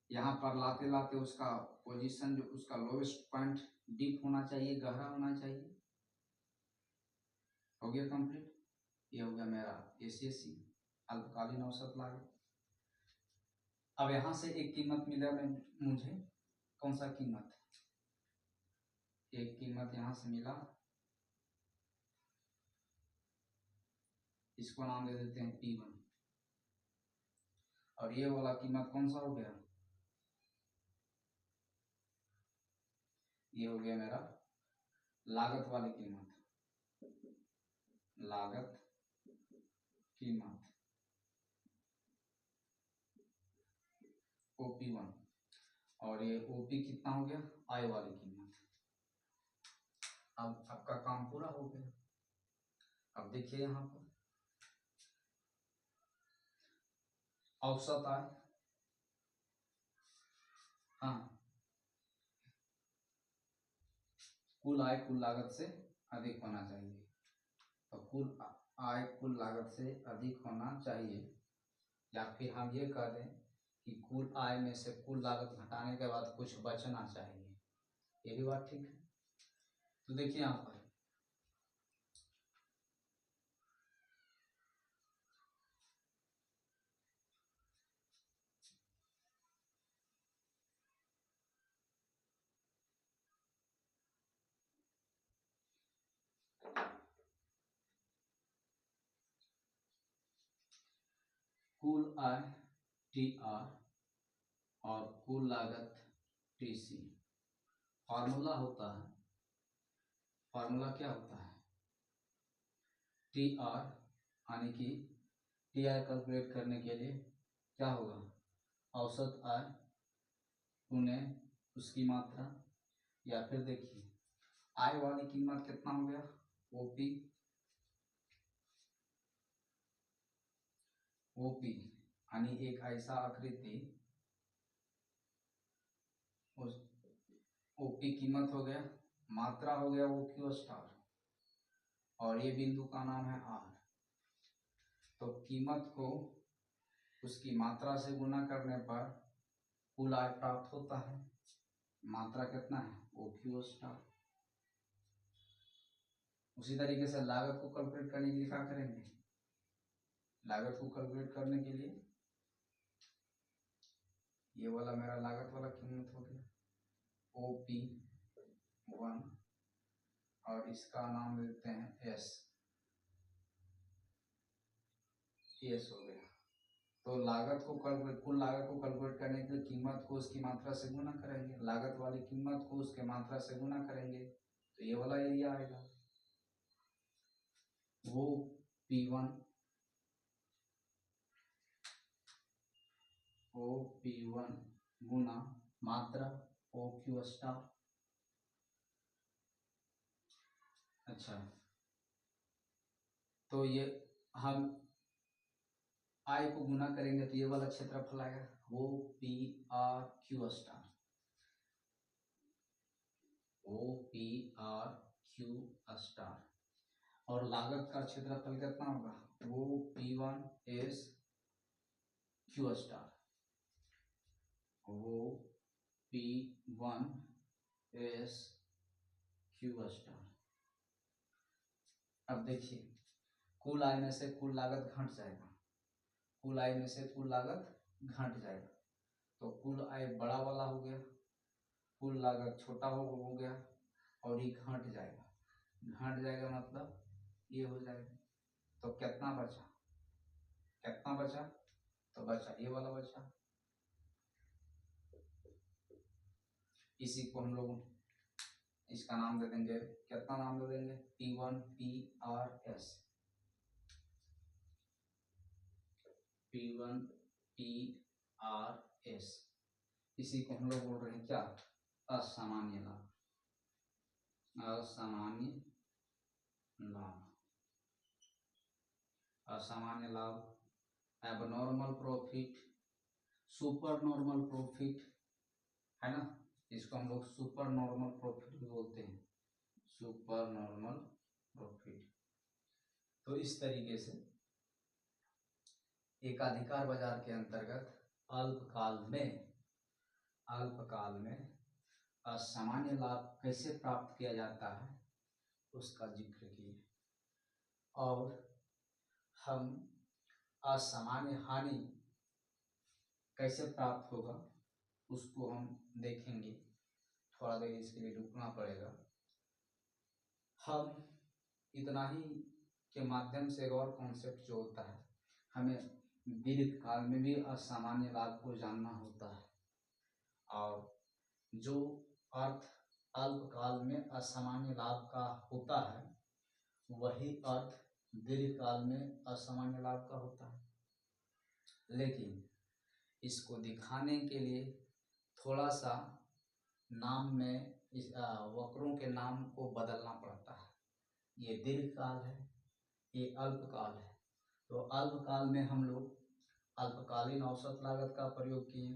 यहाँ पर लाते लाते उसका पोजीशन जो उसका लोवेस्ट पॉइंट डीप होना चाहिए, गहरा होना चाहिए। हो गया कंप्लीट। ये हो गया मेरा एसीएससी अल्पकालीन औसत लागत। अब यहाँ से एक कीमत मिला मुझे, कौन सा कीमत, एक कीमत यहाँ से मिला, इसको नाम दे देते हैं P1, और ये वाला कीमत कौन सा हो गया, ये हो गया मेरा लागत वाली कीमत, लागत कीमत OP1, और ये OP कितना हो गया, आय वाली कीमत। अब आपका काम पूरा हो गया। अब देखिए यहाँ पर औसत आय, हाँ, कुल आय कुल लागत से अधिक होना चाहिए, तो कुल आय कुल लागत से अधिक होना चाहिए, या फिर हम ये कह दें कि कुल आय में से कुल लागत घटाने के बाद कुछ बचना चाहिए। ये भी बात ठीक है। तो देखिए यहाँ पर कुल आय TR और कुल लागत TC, फॉर्मूला होता है, फॉर्मूला क्या होता है, TR यानी कि TR कैलकुलेट करने के लिए क्या होगा, औसत आय पुणे उसकी मात्रा, या फिर देखिए आय वाली कीमत कितना हो गया, OP यानी एक ऐसा आकृति, उस OP कीमत हो गया, मात्रा हो गया OQ स्टार, और ये बिंदु का नाम है R। तो कीमत को उसकी मात्रा से गुना करने पर कुल आय प्राप्त होता है। मात्रा कितना है, OQ स्टार। उसी तरीके से लागत को कैलकुलेट करने के लिए क्या करेंगे, लागत को कैलकुलेट करने के लिए ये वाला मेरा लागत वाला कीमत हो गया OP1, और इसका नाम देते हैं S हो गया। तो लागत को कैलकुलेट, कुल लागत को कैलकुलेट करने के लिए कीमत को उसकी मात्रा से गुना करेंगे, लागत वाली कीमत को उसके मात्रा से गुना करेंगे, तो ये वाला एरिया आएगा, वो P1 गुना मात्रा OQ स्टार। अच्छा, तो ये हम आय को गुना करेंगे तो ये वाला क्षेत्रफल आएगा OPRQ स्टार, OPRQ स्टार, और लागत का क्षेत्रफल कितना होगा, OP1SQ स्टार, OP1SQ स्टार। अब देखिए कुल आय में से कुल लागत घट जाएगा, कुल आय में से कुल लागत घट जाएगा, तो कुल आय बड़ा वाला हो गया, कुल लागत छोटा हो गया, और ये घट जाएगा, घट जाएगा मतलब ये हो जाएगा। तो कितना बचा, कितना बचा, तो बचा ये वाला बचा, इसी को हम लोग इसका नाम दे देंगे, कितना नाम दे देंगे, P1 PRS, P1 PRS, इसी को हम लोग बोल रहे हैं क्या, असामान्य लाभ। असामान्य लाभ, असामान्य लाभ, abnormal profit, super normal profit, है ना, इसको हम लोग सुपर नॉर्मल प्रॉफिट भी बोलते हैं, सुपर नॉर्मल प्रॉफिट। तो इस तरीके से एकाधिकार बाजार के अंतर्गत अल्पकाल में असामान्य लाभ कैसे प्राप्त किया जाता है उसका जिक्र किए, और हम असामान्य हानि कैसे प्राप्त होगा उसको हम देखेंगे। थोड़ा देर इसके लिए रुकना पड़ेगा। हम इतना ही के माध्यम से एक और कॉन्सेप्ट जो होता है, हमें दीर्घकाल में भी असामान्य लाभ को जानना होता है, और जो अर्थ अल्पकाल में असामान्य लाभ का होता है वही अर्थ दीर्घकाल में असामान्य लाभ का होता है। लेकिन इसको दिखाने के लिए थोड़ा सा नाम में इस वक्रों के नाम को बदलना पड़ता है। ये दीर्घकाल है, ये अल्पकाल है। तो अल्पकाल में हम लोग अल्पकालीन औसत लागत का प्रयोग किए,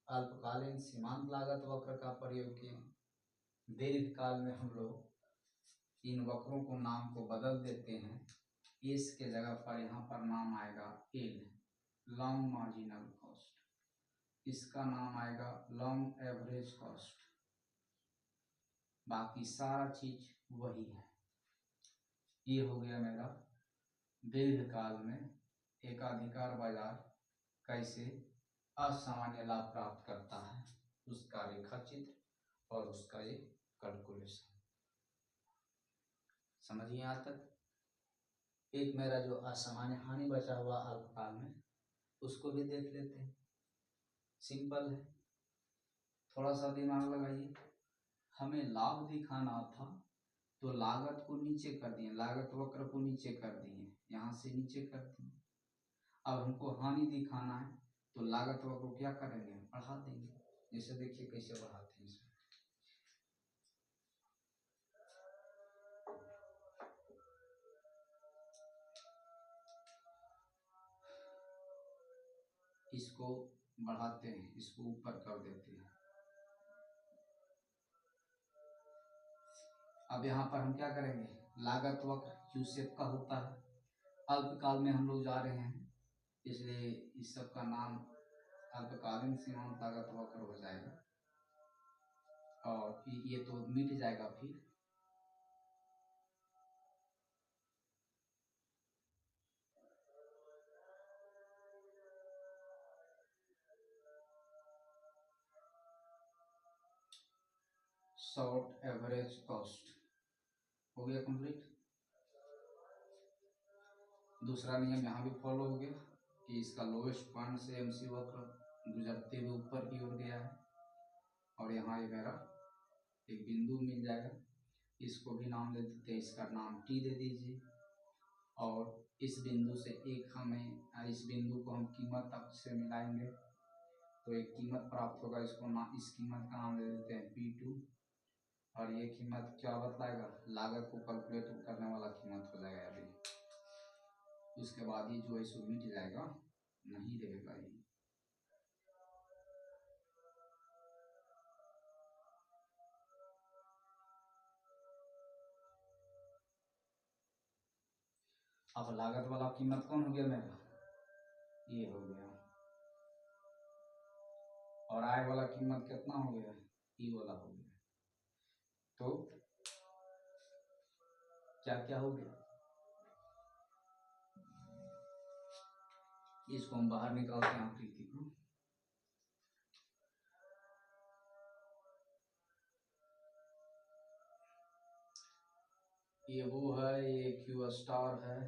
अल्पकालीन सीमांत लागत वक्र का प्रयोग किए। दीर्घकाल में हम लोग इन वक्रों को नाम को बदल देते हैं। इसके जगह पर यहाँ पर नाम आएगा एल, लॉन्ग मार्जिनल कॉस्ट, इसका नाम आएगा लॉन्ग एवरेज कॉस्ट, बाकी सारा चीज वही है। ये हो गया मेरा दीर्घकाल में एकाधिकार बाजार कैसे असामान्य लाभ प्राप्त करता है उसका रेखा चित्र और उसका ये कैलकुलेशन। समझिए यहाँ तक। एक मेरा जो असामान्य हानि बचा हुआ अल्पकाल में उसको भी देख लेते हैं। सिंपल है, थोड़ा सा दिमाग लगाइए। हमें लाभ दिखाना था तो लागत को नीचे कर दिए, लागत वक्र को नीचे कर दिए, यहाँ से नीचे कर दिए। अब हमको हानि दिखाना है तो लागत वक्र को क्या करेंगे, बढ़ा देंगे। जैसे देखिए कैसे बढ़ाते हैं इसमें। इसको बढ़ाते हैं, इसको ऊपर कर देते हैं। अब यहाँ पर हम क्या करेंगे, लागत वक्र यू शेप का होता है। अल्पकाल में हम लोग जा रहे हैं इसलिए इस सब का नाम अल्पकालीन सीमांत लागत वक्र हो जाएगा, और ये तो मिट जाएगा। फिर शॉर्ट एवरेज कॉस्ट हो गया कंप्लीट। दूसरा नियम यहाँ भी फॉलो हो गया कि इसका लोएस्ट पॉइंट से एमसी वक्र गुजरते हुए ऊपर की ओर गया है, और यहाँ ये मेरा एक बिंदु मिल जाएगा। इसको भी नाम दे देते हैं, इसका नाम टी दे दीजिए। और इस बिंदु से एक हमें इस बिंदु को हम कीमत अक्ष से मिलाएंगे तो एक कीमत प्राप्त होगा। इसको इस कीमत का नाम दे देते हैं P2, और ये कीमत क्या बतलाएगा, लागत को कैलकुलेट करने वाला कीमत हो जाएगा अभी। उसके बाद ये जो है सो मिट जाएगा, नहीं रहेगा ये। अब लागत वाला कीमत कौन हो गया मेरा, ये हो गया। और आय वाला कीमत कितना हो गया, ई वाला हो गया। तो क्या क्या हो गया, इसको हम बाहर निकालते हैं आकृति को। ये वो है, ये क्यू स्टार है,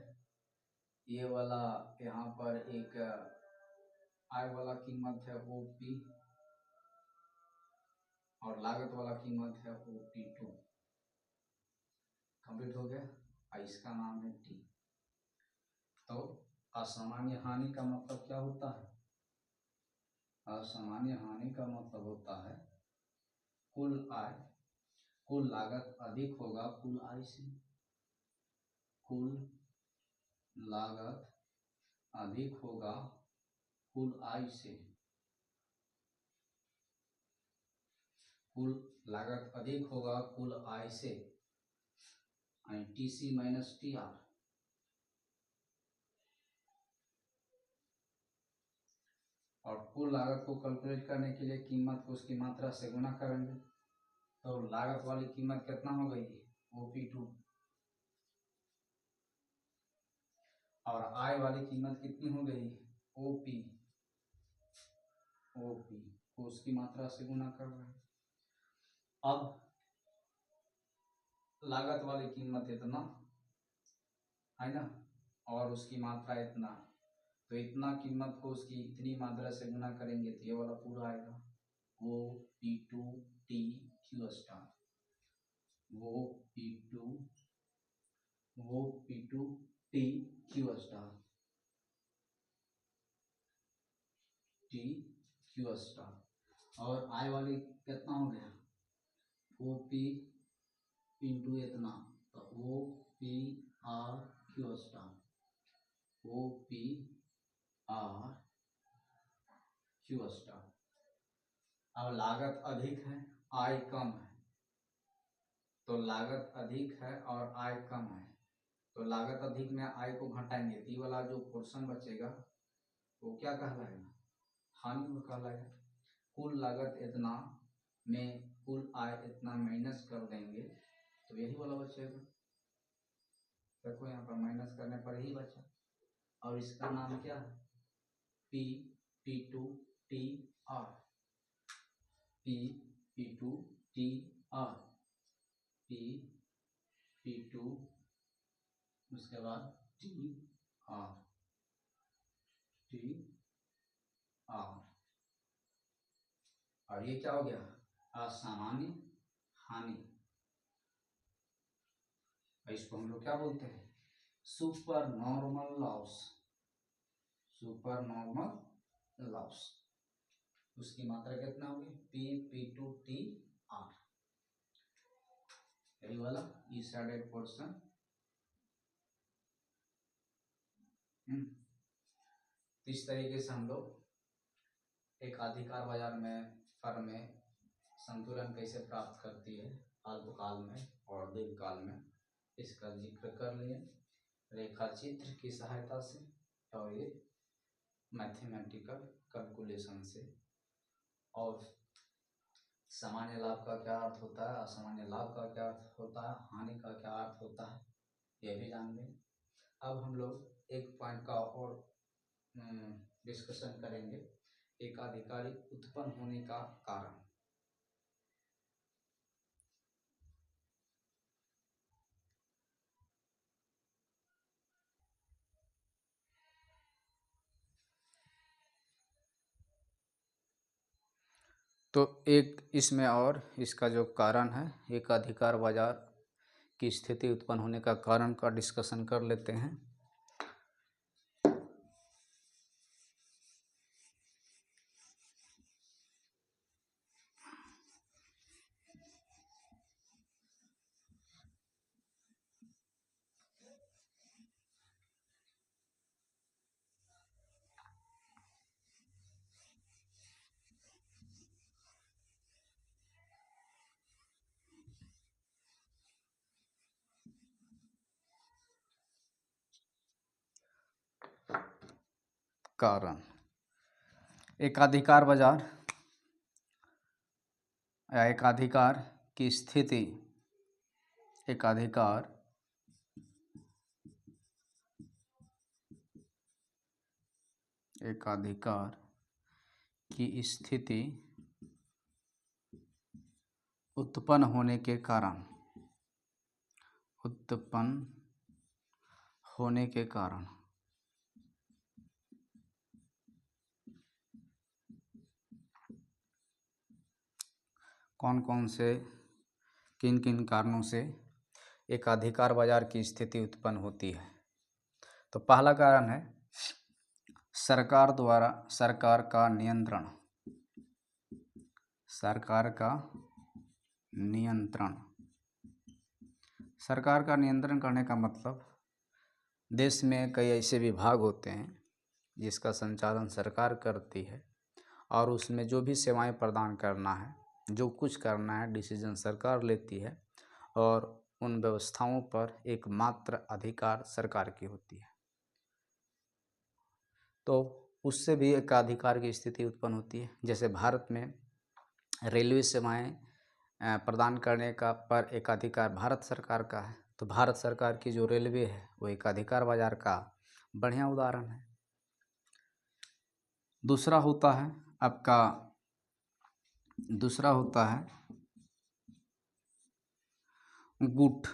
ये वाला यहाँ पर एक आय वाला कीमत है OP, और लागत वाला कीमत है OP2। कंप्लीट हो गया, और इसका नाम है T। तो असामान्य हानि का मतलब क्या होता है? असामान्य हानि का मतलब होता है कुल आय, कुल लागत अधिक होगा कुल आय से। कुल लागत अधिक होगा कुल आय से। कुल लागत अधिक होगा कुल आय से, टीसी माइनस टीआर। और कुल लागत को कैलकुलेट करने के लिए कीमत को उसकी मात्रा से गुणा करेंगे। तो लागत वाली कीमत कितना हो गई? OP2। और आय वाली कीमत कितनी हो गई? OP। OP को उसकी मात्रा से गुणा कर रहे हैं। अब लागत वाली कीमत इतना है ना, और उसकी मात्रा इतना, तो इतना कीमत को उसकी इतनी मात्रा से गुणा करेंगे तो ये वाला पूरा आएगा OP2T Q star. OP2T Q star, T Q star. और आय वाली कितना हो गया? OP इंटू इतना, तो OPR Q star, OPR Q star. अब लागत अधिक है, आय कम है, तो लागत अधिक है और आय कम है, तो लागत अधिक में आय को घटाएंगे तो ये वाला जो पोर्शन बचेगा वो क्या कहलाएगा? हानि में कहलाएगा। कुल लागत इतना में कुल आय इतना माइनस कर देंगे तो यही वाला बचेगा। देखो यहाँ पर माइनस करने पर ही बचा, और इसका नाम क्या है? P2TR, P2TR, P2 उसके बाद TR, और ये क्या हो गया? असामान्य हानि। इसको हम लोग क्या बोलते हैं? Super normal loss. Super normal loss. उसकी मात्रा कितना होगी? P2TR, यही वाला ई साइडेड पोर्शन। इस तरीके से हम लोग एक अधिकार बाजार में फर्में संतुलन कैसे प्राप्त करती है अल्पकाल में और दीर्घकाल में, इसका जिक्र कर लिए रेखा चित्र की सहायता से और ये मैथमेटिकल कैलकुलेशन से। और सामान्य लाभ का क्या अर्थ होता है, असामान्य लाभ का क्या अर्थ होता है, हानि का क्या अर्थ होता है, ये भी जान लें। अब हम लोग एक पॉइंट का और डिस्कशन करेंगे, एकाधिकारी उत्पन्न होने का कारण। तो एक इसमें और इसका जो कारण है, एकाधिकार बाजार की स्थिति उत्पन्न होने का कारण का डिस्कशन कर लेते हैं। कारण एकाधिकार बाजार या एकाधिकार की स्थिति, एकाधिकार की स्थिति उत्पन्न होने के कारण, कौन कौन से, किन किन कारणों से एकाधिकार बाजार की स्थिति उत्पन्न होती है। तो पहला कारण है सरकार द्वारा सरकार का नियंत्रण, सरकार का नियंत्रण, सरकार का नियंत्रण करने का मतलब देश में कई ऐसे विभाग होते हैं जिसका संचालन सरकार करती है और उसमें जो भी सेवाएं प्रदान करना है, जो कुछ करना है, डिसीजन सरकार लेती है और उन व्यवस्थाओं पर एकमात्र अधिकार सरकार की होती है। तो उससे भी एकाधिकार की स्थिति उत्पन्न होती है। जैसे भारत में रेलवे सेवाएं प्रदान करने का पर एकाधिकार भारत सरकार का है, तो भारत सरकार की जो रेलवे है वो एकाधिकार बाजार का बढ़िया उदाहरण है। दूसरा होता है गुट,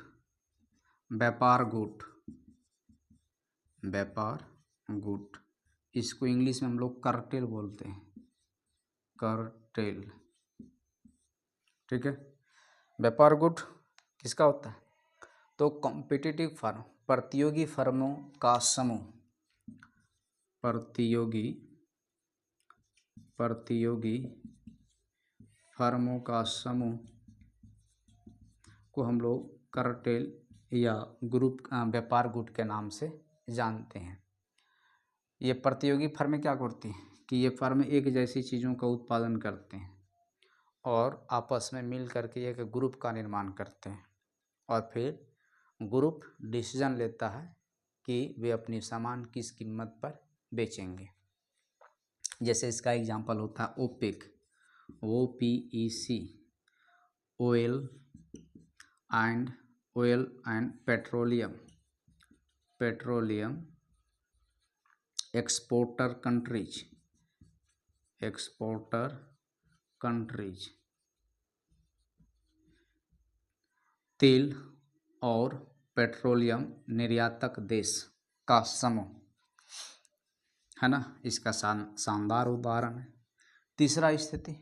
व्यापार गुट, व्यापार गुट, इसको इंग्लिश में हम लोग कार्टेल बोलते हैं, कार्टेल, ठीक है। व्यापार गुट किसका होता है? तो कॉम्पिटिटिव फर्म, प्रतियोगी फर्मों का समूह, प्रतियोगी फर्मों का समूह को हम लोग कार्टेल या ग्रुप व्यापार गुट के नाम से जानते हैं। ये प्रतियोगी फर्में क्या करती हैं कि ये फर्म एक जैसी चीज़ों का उत्पादन करते हैं और आपस में मिल करके एक ग्रुप का निर्माण करते हैं और फिर ग्रुप डिसीजन लेता है कि वे अपनी सामान किस कीमत पर बेचेंगे। जैसे इसका एग्जांपल होता है OPEC, OPEC, oil and petroleum exporter countries, तेल और पेट्रोलियम निर्यातक देश का समूह है ना। इसका शानदार उदाहरण है। तीसरा स्थिति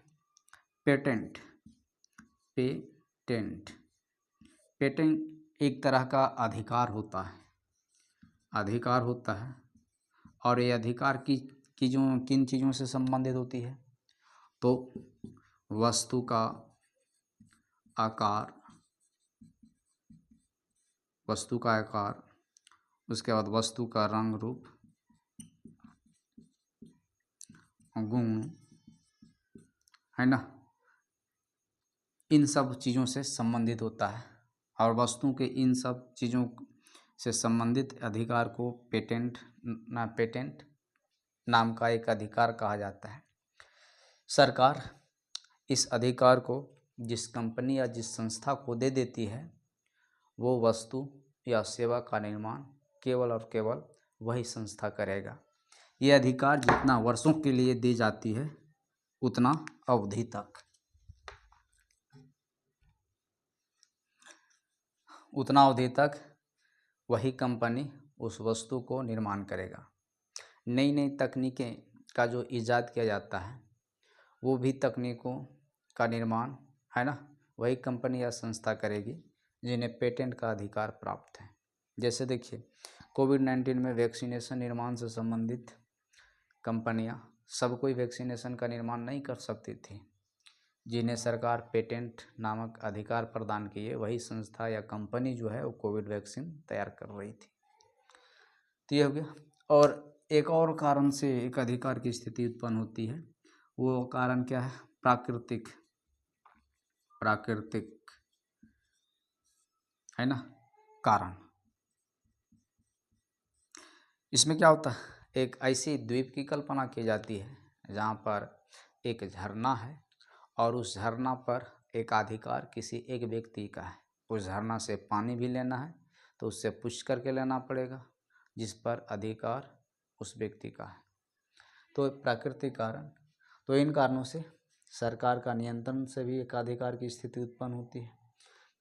पेटेंट एक तरह का अधिकार होता है और ये अधिकार किन चीज़ों से संबंधित होती है? तो वस्तु का आकार, उसके बाद वस्तु का रंग रूप, गुण, है ना, इन सब चीज़ों से संबंधित होता है और वस्तु के इन सब चीज़ों से संबंधित अधिकार को पेटेंट नाम का एक अधिकार कहा जाता है। सरकार इस अधिकार को जिस कंपनी या जिस संस्था को दे देती है वो वस्तु या सेवा का निर्माण केवल और केवल वही संस्था करेगा। ये अधिकार जितना वर्षों के लिए दी जाती है उतना अवधि तक वही कंपनी उस वस्तु को निर्माण करेगा। नई नई तकनीकें का जो ईजाद किया जाता है वो भी तकनीकों का निर्माण, है ना, वही कंपनी या संस्था करेगी जिन्हें पेटेंट का अधिकार प्राप्त है। जैसे देखिए कोविड-19 में वैक्सीनेशन निर्माण से संबंधित कंपनियां सब कोई वैक्सीनेशन का निर्माण नहीं कर सकती थी, जिन्हें सरकार पेटेंट नामक अधिकार प्रदान किए वही संस्था या कंपनी जो है वो कोविड वैक्सीन तैयार कर रही थी। तो ये हो गया। और एक और कारण से एक अधिकार की स्थिति उत्पन्न होती है, वो कारण क्या है? प्राकृतिक, है ना, कारण। इसमें क्या होता है? एक ऐसी द्वीप की कल्पना की जाती है जहाँ पर एक झरना है और उस झरना पर एक अधिकार किसी एक व्यक्ति का है। उस झरना से पानी भी लेना है तो उससे पूछ करके लेना पड़ेगा, जिस पर अधिकार उस व्यक्ति का है। तो प्राकृतिक कारण, तो इन कारणों से सरकार का नियंत्रण से भी एक अधिकार की स्थिति उत्पन्न होती है।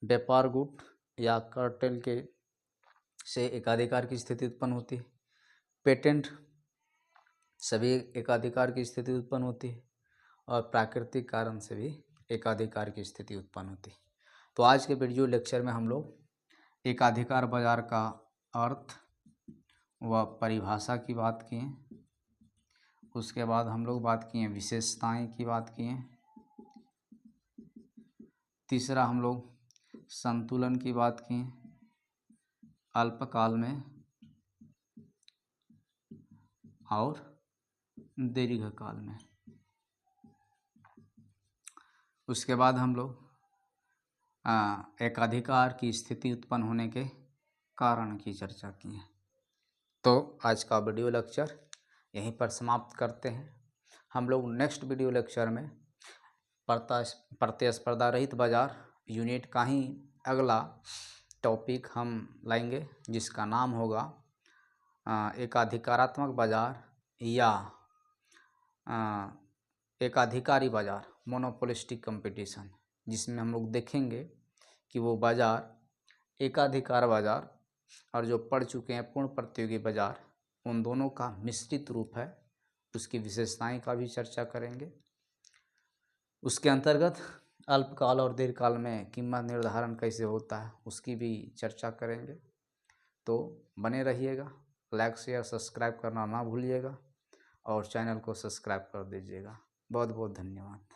व्यापार गुट या कार्टेल के से एकाधिकार की स्थिति उत्पन्न होती है। पेटेंट सभी एकाधिकार की स्थिति उत्पन्न होती है और प्राकृतिक कारण से भी एकाधिकार की स्थिति उत्पन्न होती है। तो आज के वीडियो लेक्चर में हम लोग एकाधिकार बाजार का अर्थ, वह परिभाषा की बात किए। उसके बाद हम लोग बात किए विशेषताएं की बात किए। तीसरा हम लोग संतुलन की बात किए अल्पकाल में और दीर्घकाल में। उसके बाद हम लोग एकाधिकार की स्थिति उत्पन्न होने के कारण की चर्चा की है। तो आज का वीडियो लेक्चर यहीं पर समाप्त करते हैं। हम लोग नेक्स्ट वीडियो लेक्चर में प्रतिस्पर्धा रहित बाजार यूनिट का ही अगला टॉपिक हम लाएंगे, जिसका नाम होगा एकाधिकारात्मक बाजार या एकाधिकारी बाजार, मोनोपोलिस्टिक कंपटीशन, जिसमें हम लोग देखेंगे कि वो बाजार एकाधिकार बाजार और जो पढ़ चुके हैं पूर्ण प्रतियोगी बाजार, उन दोनों का मिश्रित रूप है। उसकी विशेषताएं का भी चर्चा करेंगे। उसके अंतर्गत अल्पकाल और दीर्घकाल में कीमत निर्धारण कैसे होता है उसकी भी चर्चा करेंगे। तो बने रहिएगा, लाइक शेयर सब्सक्राइब करना ना भूलिएगा और चैनल को सब्सक्राइब कर दीजिएगा। बहुत बहुत धन्यवाद।